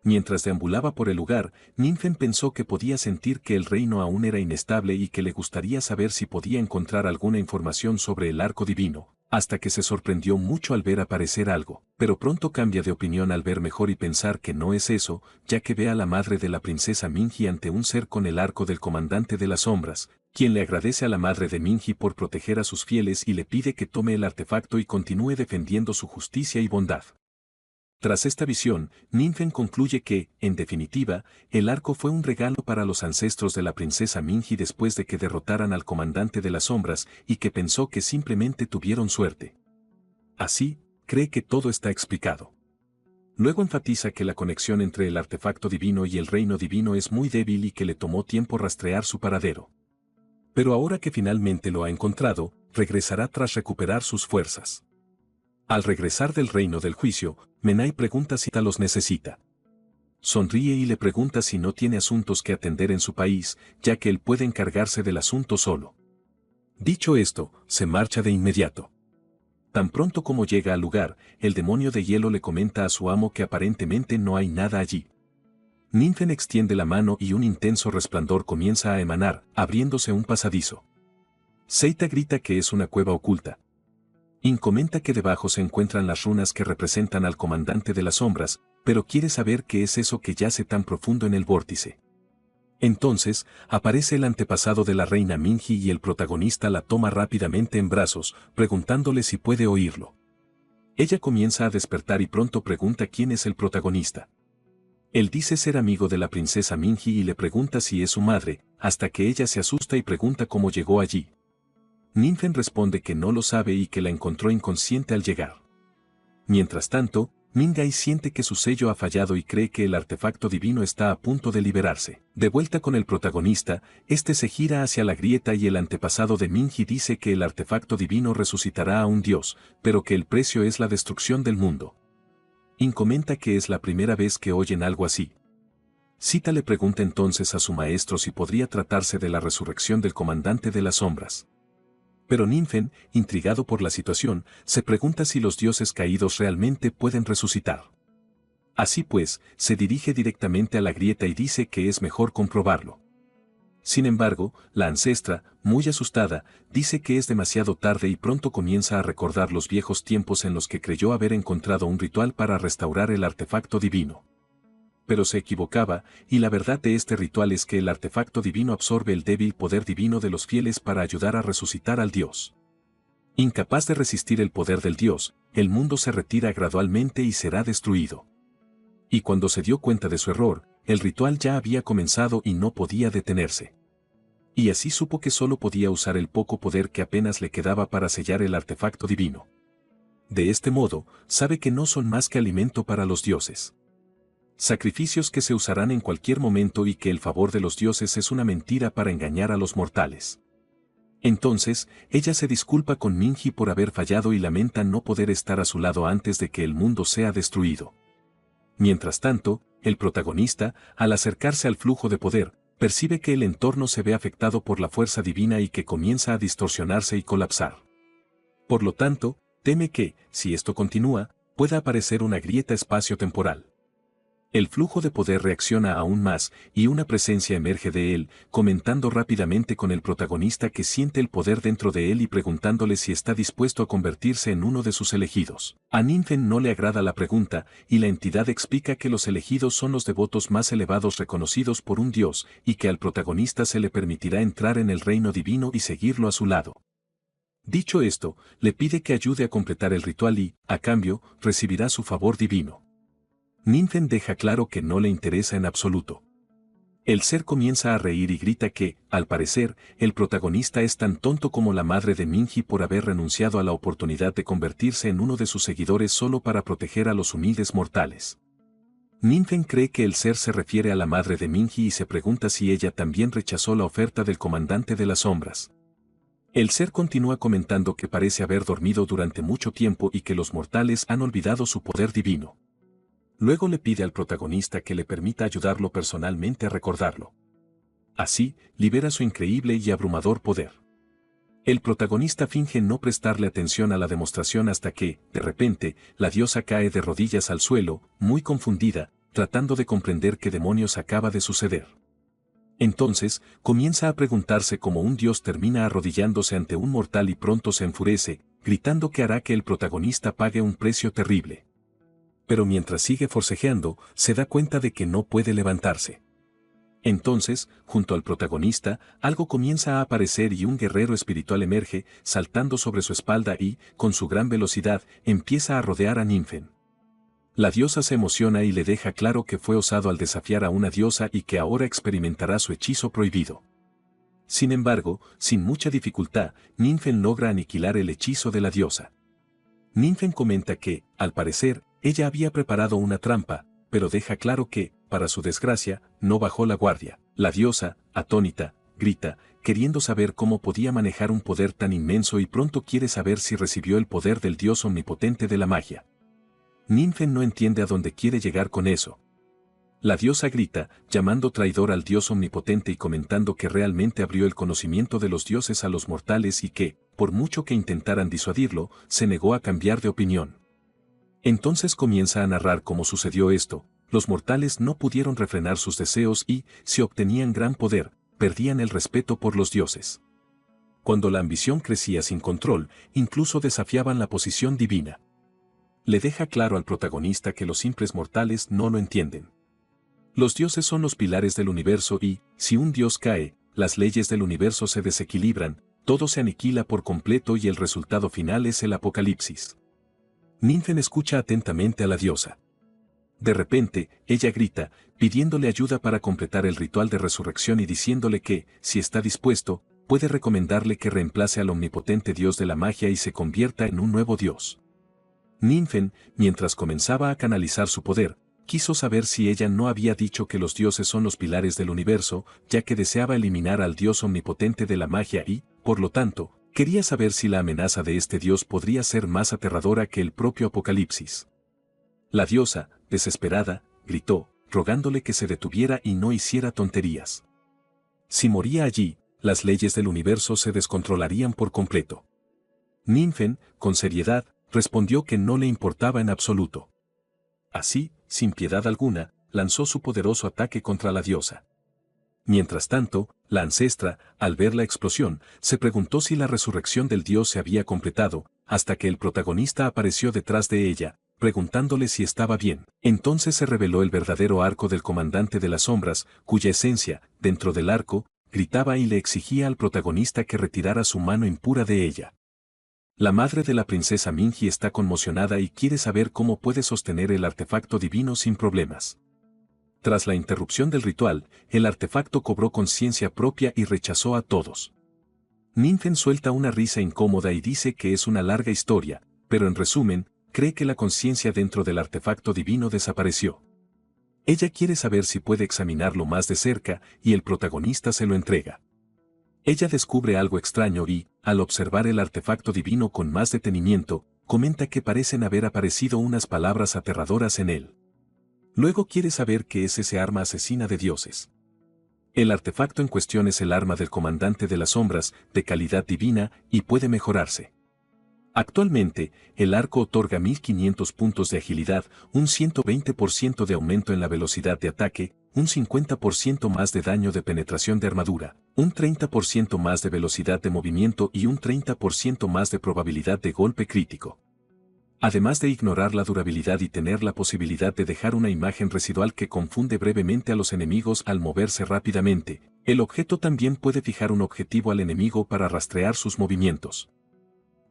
Mientras deambulaba por el lugar, Ninfen pensó que podía sentir que el reino aún era inestable y que le gustaría saber si podía encontrar alguna información sobre el arco divino, hasta que se sorprendió mucho al ver aparecer algo, pero pronto cambia de opinión al ver mejor y pensar que no es eso, ya que ve a la madre de la princesa Minji ante un ser con el arco del comandante de las sombras, quien le agradece a la madre de Minji por proteger a sus fieles y le pide que tome el artefacto y continúe defendiendo su justicia y bondad. Tras esta visión, Ninfen concluye que, en definitiva, el arco fue un regalo para los ancestros de la princesa Minji después de que derrotaran al comandante de las sombras y que pensó que simplemente tuvieron suerte. Así, cree que todo está explicado. Luego enfatiza que la conexión entre el artefacto divino y el reino divino es muy débil y que le tomó tiempo rastrear su paradero. Pero ahora que finalmente lo ha encontrado, regresará tras recuperar sus fuerzas. Al regresar del reino del juicio, Menai pregunta si los necesita. Sonríe y le pregunta si no tiene asuntos que atender en su país, ya que él puede encargarse del asunto solo. Dicho esto, se marcha de inmediato. Tan pronto como llega al lugar, el demonio de hielo le comenta a su amo que aparentemente no hay nada allí. Ninfen extiende la mano y un intenso resplandor comienza a emanar, abriéndose un pasadizo. Seita grita que es una cueva oculta. In comenta que debajo se encuentran las runas que representan al comandante de las sombras, pero quiere saber qué es eso que yace tan profundo en el vórtice. Entonces, aparece el antepasado de la reina Minji y el protagonista la toma rápidamente en brazos, preguntándole si puede oírlo. Ella comienza a despertar y pronto pregunta quién es el protagonista. Él dice ser amigo de la princesa Minji y le pregunta si es su madre, hasta que ella se asusta y pregunta cómo llegó allí. Ninfen responde que no lo sabe y que la encontró inconsciente al llegar. Mientras tanto, Mingai siente que su sello ha fallado y cree que el artefacto divino está a punto de liberarse. De vuelta con el protagonista, este se gira hacia la grieta y el antepasado de Minji dice que el artefacto divino resucitará a un dios, pero que el precio es la destrucción del mundo. In comenta que es la primera vez que oyen algo así. Sita le pregunta entonces a su maestro si podría tratarse de la resurrección del comandante de las sombras. Pero Ninfen, intrigado por la situación, se pregunta si los dioses caídos realmente pueden resucitar. Así pues, se dirige directamente a la grieta y dice que es mejor comprobarlo. Sin embargo, la ancestra, muy asustada, dice que es demasiado tarde y pronto comienza a recordar los viejos tiempos en los que creyó haber encontrado un ritual para restaurar el artefacto divino. Pero se equivocaba, y la verdad de este ritual es que el artefacto divino absorbe el débil poder divino de los fieles para ayudar a resucitar al Dios. Incapaz de resistir el poder del Dios, el mundo se retira gradualmente y será destruido. Y cuando se dio cuenta de su error, el ritual ya había comenzado y no podía detenerse. Y así supo que solo podía usar el poco poder que apenas le quedaba para sellar el artefacto divino. De este modo, sabe que no son más que alimento para los dioses. Sacrificios que se usarán en cualquier momento y que el favor de los dioses es una mentira para engañar a los mortales. Entonces, ella se disculpa con Minji por haber fallado y lamenta no poder estar a su lado antes de que el mundo sea destruido. Mientras tanto, el protagonista, al acercarse al flujo de poder, percibe que el entorno se ve afectado por la fuerza divina y que comienza a distorsionarse y colapsar. Por lo tanto, teme que, si esto continúa, pueda aparecer una grieta espacio-temporal. El flujo de poder reacciona aún más, y una presencia emerge de él, comentando rápidamente con el protagonista que siente el poder dentro de él y preguntándole si está dispuesto a convertirse en uno de sus elegidos. A Ninfen no le agrada la pregunta, y la entidad explica que los elegidos son los devotos más elevados reconocidos por un dios, y que al protagonista se le permitirá entrar en el reino divino y seguirlo a su lado. Dicho esto, le pide que ayude a completar el ritual y, a cambio, recibirá su favor divino. Ninfen deja claro que no le interesa en absoluto. El ser comienza a reír y grita que, al parecer, el protagonista es tan tonto como la madre de Minji por haber renunciado a la oportunidad de convertirse en uno de sus seguidores solo para proteger a los humildes mortales. Ninfen cree que el ser se refiere a la madre de Minji y se pregunta si ella también rechazó la oferta del comandante de las sombras. El ser continúa comentando que parece haber dormido durante mucho tiempo y que los mortales han olvidado su poder divino. Luego le pide al protagonista que le permita ayudarlo personalmente a recordarlo. Así, libera su increíble y abrumador poder. El protagonista finge no prestarle atención a la demostración hasta que, de repente, la diosa cae de rodillas al suelo, muy confundida, tratando de comprender qué demonios acaba de suceder. Entonces, comienza a preguntarse cómo un dios termina arrodillándose ante un mortal y pronto se enfurece, gritando que hará que el protagonista pague un precio terrible. Pero mientras sigue forcejeando, se da cuenta de que no puede levantarse. Entonces, junto al protagonista, algo comienza a aparecer y un guerrero espiritual emerge, saltando sobre su espalda y, con su gran velocidad, empieza a rodear a Ninfen. La diosa se emociona y le deja claro que fue osado al desafiar a una diosa y que ahora experimentará su hechizo prohibido. Sin embargo, sin mucha dificultad, Ninfen logra aniquilar el hechizo de la diosa. Ninfen comenta que, al parecer, ella había preparado una trampa, pero deja claro que, para su desgracia, no bajó la guardia. La diosa, atónita, grita, queriendo saber cómo podía manejar un poder tan inmenso y pronto quiere saber si recibió el poder del dios omnipotente de la magia. Ninfen no entiende a dónde quiere llegar con eso. La diosa grita, llamando traidor al dios omnipotente y comentando que realmente abrió el conocimiento de los dioses a los mortales y que, por mucho que intentaran disuadirlo, se negó a cambiar de opinión. Entonces comienza a narrar cómo sucedió esto. Los mortales no pudieron refrenar sus deseos y, si obtenían gran poder, perdían el respeto por los dioses. Cuando la ambición crecía sin control, incluso desafiaban la posición divina. Le deja claro al protagonista que los simples mortales no lo entienden. Los dioses son los pilares del universo y, si un dios cae, las leyes del universo se desequilibran, todo se aniquila por completo y el resultado final es el apocalipsis. Ninfen escucha atentamente a la diosa. De repente, ella grita, pidiéndole ayuda para completar el ritual de resurrección y diciéndole que, si está dispuesto, puede recomendarle que reemplace al omnipotente dios de la magia y se convierta en un nuevo dios. Ninfen, mientras comenzaba a canalizar su poder, quiso saber si ella no había dicho que los dioses son los pilares del universo, ya que deseaba eliminar al dios omnipotente de la magia y, por lo tanto, quería saber si la amenaza de este dios podría ser más aterradora que el propio apocalipsis. La diosa, desesperada, gritó, rogándole que se detuviera y no hiciera tonterías. Si moría allí, las leyes del universo se descontrolarían por completo. Ninfen, con seriedad, respondió que no le importaba en absoluto. Así, sin piedad alguna, lanzó su poderoso ataque contra la diosa. Mientras tanto, la ancestra, al ver la explosión, se preguntó si la resurrección del dios se había completado, hasta que el protagonista apareció detrás de ella, preguntándole si estaba bien. Entonces se reveló el verdadero arco del comandante de las sombras, cuya esencia, dentro del arco, gritaba y le exigía al protagonista que retirara su mano impura de ella. La madre de la princesa Minji está conmocionada y quiere saber cómo puede sostener el artefacto divino sin problemas. Tras la interrupción del ritual, el artefacto cobró conciencia propia y rechazó a todos. Ninfen suelta una risa incómoda y dice que es una larga historia, pero en resumen, cree que la conciencia dentro del artefacto divino desapareció. Ella quiere saber si puede examinarlo más de cerca y el protagonista se lo entrega. Ella descubre algo extraño y, al observar el artefacto divino con más detenimiento, comenta que parecen haber aparecido unas palabras aterradoras en él. Luego quiere saber qué es ese arma asesina de dioses. El artefacto en cuestión es el arma del comandante de las sombras, de calidad divina, y puede mejorarse. Actualmente, el arco otorga 1500 puntos de agilidad, un 120% de aumento en la velocidad de ataque, un 50% más de daño de penetración de armadura, un 30% más de velocidad de movimiento y un 30% más de probabilidad de golpe crítico. Además de ignorar la durabilidad y tener la posibilidad de dejar una imagen residual que confunde brevemente a los enemigos al moverse rápidamente, el objeto también puede fijar un objetivo al enemigo para rastrear sus movimientos.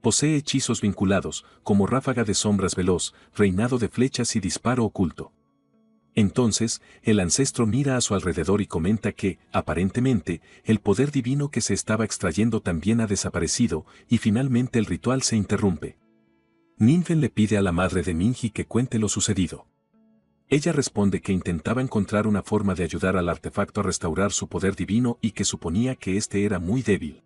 Posee hechizos vinculados, como ráfaga de sombras veloz, reinado de flechas y disparo oculto. Entonces, el ancestro mira a su alrededor y comenta que, aparentemente, el poder divino que se estaba extrayendo también ha desaparecido, y finalmente el ritual se interrumpe. Ninfen le pide a la madre de Minji que cuente lo sucedido. Ella responde que intentaba encontrar una forma de ayudar al artefacto a restaurar su poder divino y que suponía que este era muy débil.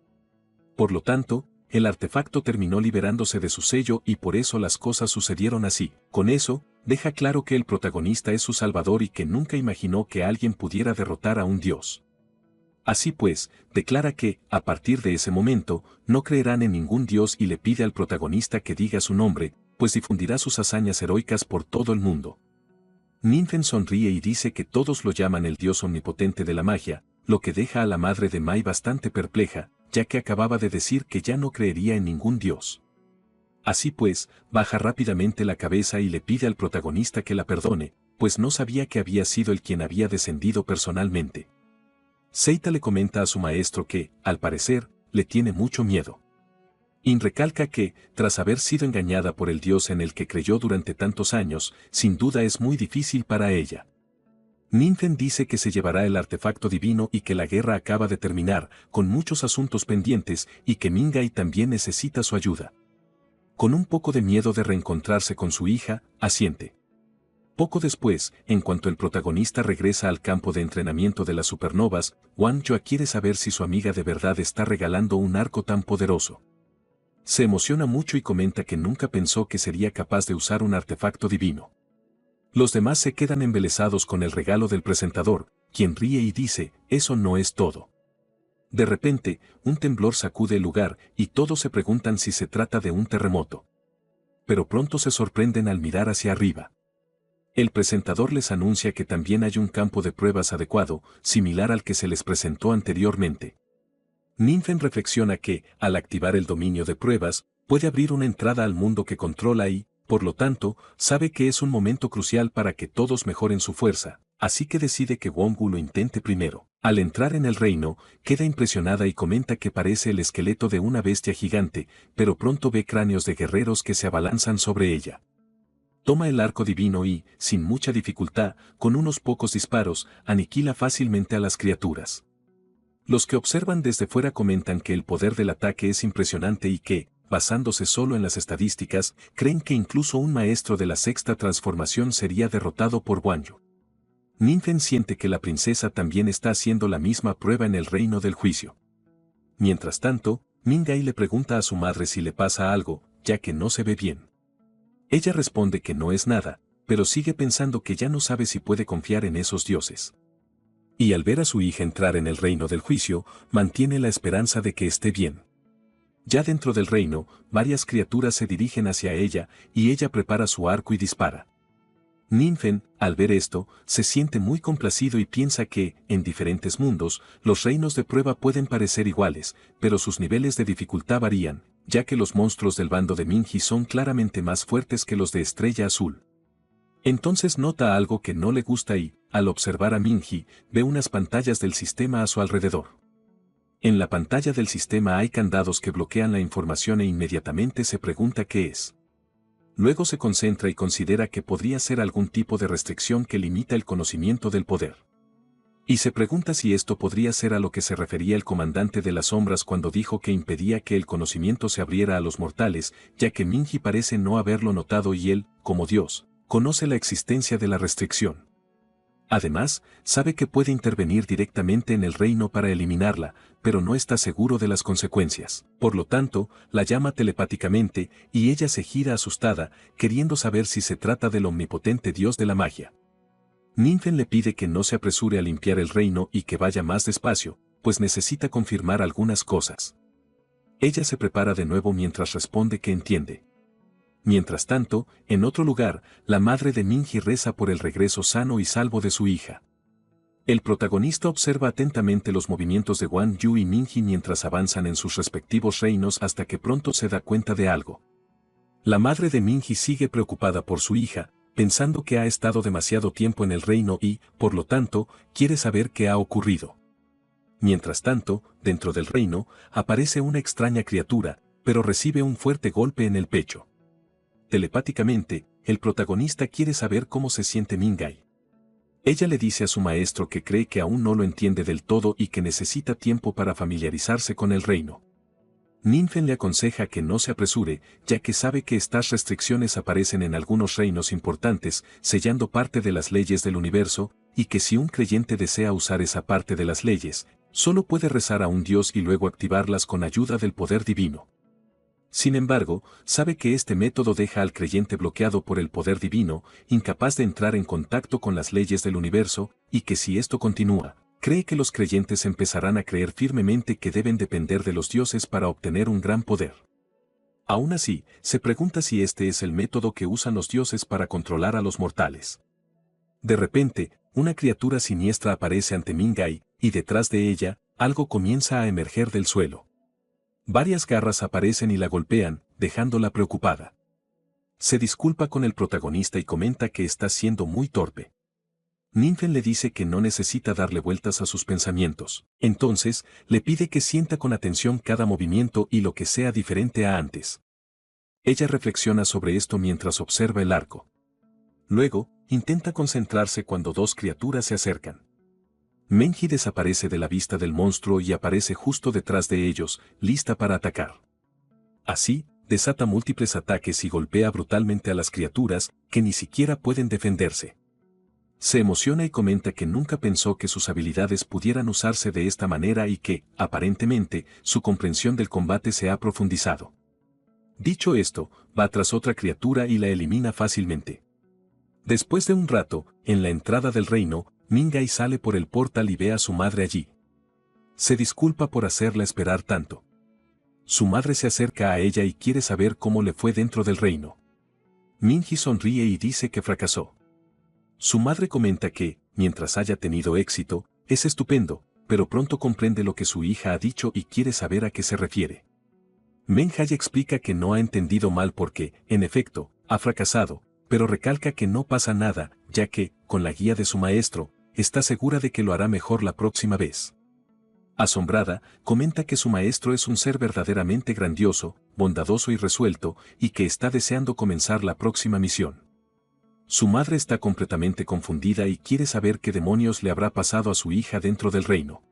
Por lo tanto, el artefacto terminó liberándose de su sello y por eso las cosas sucedieron así. Con eso, deja claro que el protagonista es su salvador y que nunca imaginó que alguien pudiera derrotar a un dios. Así pues, declara que, a partir de ese momento, no creerán en ningún dios y le pide al protagonista que diga su nombre, pues difundirá sus hazañas heroicas por todo el mundo. Ninfen sonríe y dice que todos lo llaman el dios omnipotente de la magia, lo que deja a la madre de Mai bastante perpleja, ya que acababa de decir que ya no creería en ningún dios. Así pues, baja rápidamente la cabeza y le pide al protagonista que la perdone, pues no sabía que había sido él quien había descendido personalmente. Seita le comenta a su maestro que, al parecer, le tiene mucho miedo. In recalca que, tras haber sido engañada por el dios en el que creyó durante tantos años, sin duda es muy difícil para ella. Ninfen dice que se llevará el artefacto divino y que la guerra acaba de terminar, con muchos asuntos pendientes, y que Mingai también necesita su ayuda. Con un poco de miedo de reencontrarse con su hija, asiente. Poco después, en cuanto el protagonista regresa al campo de entrenamiento de las supernovas, Wang Jua quiere saber si su amiga de verdad está regalando un arco tan poderoso. Se emociona mucho y comenta que nunca pensó que sería capaz de usar un artefacto divino. Los demás se quedan embelesados con el regalo del presentador, quien ríe y dice, eso no es todo. De repente, un temblor sacude el lugar y todos se preguntan si se trata de un terremoto. Pero pronto se sorprenden al mirar hacia arriba. El presentador les anuncia que también hay un campo de pruebas adecuado, similar al que se les presentó anteriormente. Ninfen reflexiona que, al activar el dominio de pruebas, puede abrir una entrada al mundo que controla y, por lo tanto, sabe que es un momento crucial para que todos mejoren su fuerza, así que decide que Wong-Wu lo intente primero. Al entrar en el reino, queda impresionada y comenta que parece el esqueleto de una bestia gigante, pero pronto ve cráneos de guerreros que se abalanzan sobre ella. Toma el arco divino y, sin mucha dificultad, con unos pocos disparos, aniquila fácilmente a las criaturas. Los que observan desde fuera comentan que el poder del ataque es impresionante y que, basándose solo en las estadísticas, creen que incluso un maestro de la sexta transformación sería derrotado por Guan Yu. Ninfen siente que la princesa también está haciendo la misma prueba en el reino del juicio. Mientras tanto, Mingai le pregunta a su madre si le pasa algo, ya que no se ve bien. Ella responde que no es nada, pero sigue pensando que ya no sabe si puede confiar en esos dioses. Y al ver a su hija entrar en el reino del juicio, mantiene la esperanza de que esté bien. Ya dentro del reino, varias criaturas se dirigen hacia ella, y ella prepara su arco y dispara. Ninfen, al ver esto, se siente muy complacido y piensa que, en diferentes mundos, los reinos de prueba pueden parecer iguales, pero sus niveles de dificultad varían, ya que los monstruos del bando de Minji son claramente más fuertes que los de Estrella Azul. Entonces nota algo que no le gusta y, al observar a Minji, ve unas pantallas del sistema a su alrededor. En la pantalla del sistema hay candados que bloquean la información e inmediatamente se pregunta qué es. Luego se concentra y considera que podría ser algún tipo de restricción que limita el conocimiento del poder. Y se pregunta si esto podría ser a lo que se refería el comandante de las sombras cuando dijo que impedía que el conocimiento se abriera a los mortales, ya que Minji parece no haberlo notado y él, como Dios, conoce la existencia de la restricción. Además, sabe que puede intervenir directamente en el reino para eliminarla, pero no está seguro de las consecuencias. Por lo tanto, la llama telepáticamente, y ella se gira asustada, queriendo saber si se trata del omnipotente dios de la magia. Ninfen le pide que no se apresure a limpiar el reino y que vaya más despacio, pues necesita confirmar algunas cosas. Ella se prepara de nuevo mientras responde que entiende. Mientras tanto, en otro lugar, la madre de Minji reza por el regreso sano y salvo de su hija. El protagonista observa atentamente los movimientos de Guan Yu y Minji mientras avanzan en sus respectivos reinos hasta que pronto se da cuenta de algo. La madre de Minji sigue preocupada por su hija, pensando que ha estado demasiado tiempo en el reino y, por lo tanto, quiere saber qué ha ocurrido. Mientras tanto, dentro del reino, aparece una extraña criatura, pero recibe un fuerte golpe en el pecho. Telepáticamente, el protagonista quiere saber cómo se siente Mingai. Ella le dice a su maestro que cree que aún no lo entiende del todo y que necesita tiempo para familiarizarse con el reino. Ninfen le aconseja que no se apresure, ya que sabe que estas restricciones aparecen en algunos reinos importantes, sellando parte de las leyes del universo, y que si un creyente desea usar esa parte de las leyes, solo puede rezar a un dios y luego activarlas con ayuda del poder divino. Sin embargo, sabe que este método deja al creyente bloqueado por el poder divino, incapaz de entrar en contacto con las leyes del universo, y que si esto continúa, cree que los creyentes empezarán a creer firmemente que deben depender de los dioses para obtener un gran poder. Aún así, se pregunta si este es el método que usan los dioses para controlar a los mortales. De repente, una criatura siniestra aparece ante Mingai, y detrás de ella, algo comienza a emerger del suelo. Varias garras aparecen y la golpean, dejándola preocupada. Se disculpa con el protagonista y comenta que está siendo muy torpe. Ninfen le dice que no necesita darle vueltas a sus pensamientos. Entonces, le pide que sienta con atención cada movimiento y lo que sea diferente a antes. Ella reflexiona sobre esto mientras observa el arco. Luego, intenta concentrarse cuando dos criaturas se acercan. Menji desaparece de la vista del monstruo y aparece justo detrás de ellos, lista para atacar. Así, desata múltiples ataques y golpea brutalmente a las criaturas, que ni siquiera pueden defenderse. Se emociona y comenta que nunca pensó que sus habilidades pudieran usarse de esta manera y que, aparentemente, su comprensión del combate se ha profundizado. Dicho esto, va tras otra criatura y la elimina fácilmente. Después de un rato, en la entrada del reino, Mingai sale por el portal y ve a su madre allí. Se disculpa por hacerla esperar tanto. Su madre se acerca a ella y quiere saber cómo le fue dentro del reino. Minji sonríe y dice que fracasó. Su madre comenta que, mientras haya tenido éxito, es estupendo, pero pronto comprende lo que su hija ha dicho y quiere saber a qué se refiere. Menjai explica que no ha entendido mal porque, en efecto, ha fracasado, pero recalca que no pasa nada, ya que, con la guía de su maestro, está segura de que lo hará mejor la próxima vez. Asombrada, comenta que su maestro es un ser verdaderamente grandioso, bondadoso y resuelto, y que está deseando comenzar la próxima misión. Su madre está completamente confundida y quiere saber qué demonios le habrá pasado a su hija dentro del reino.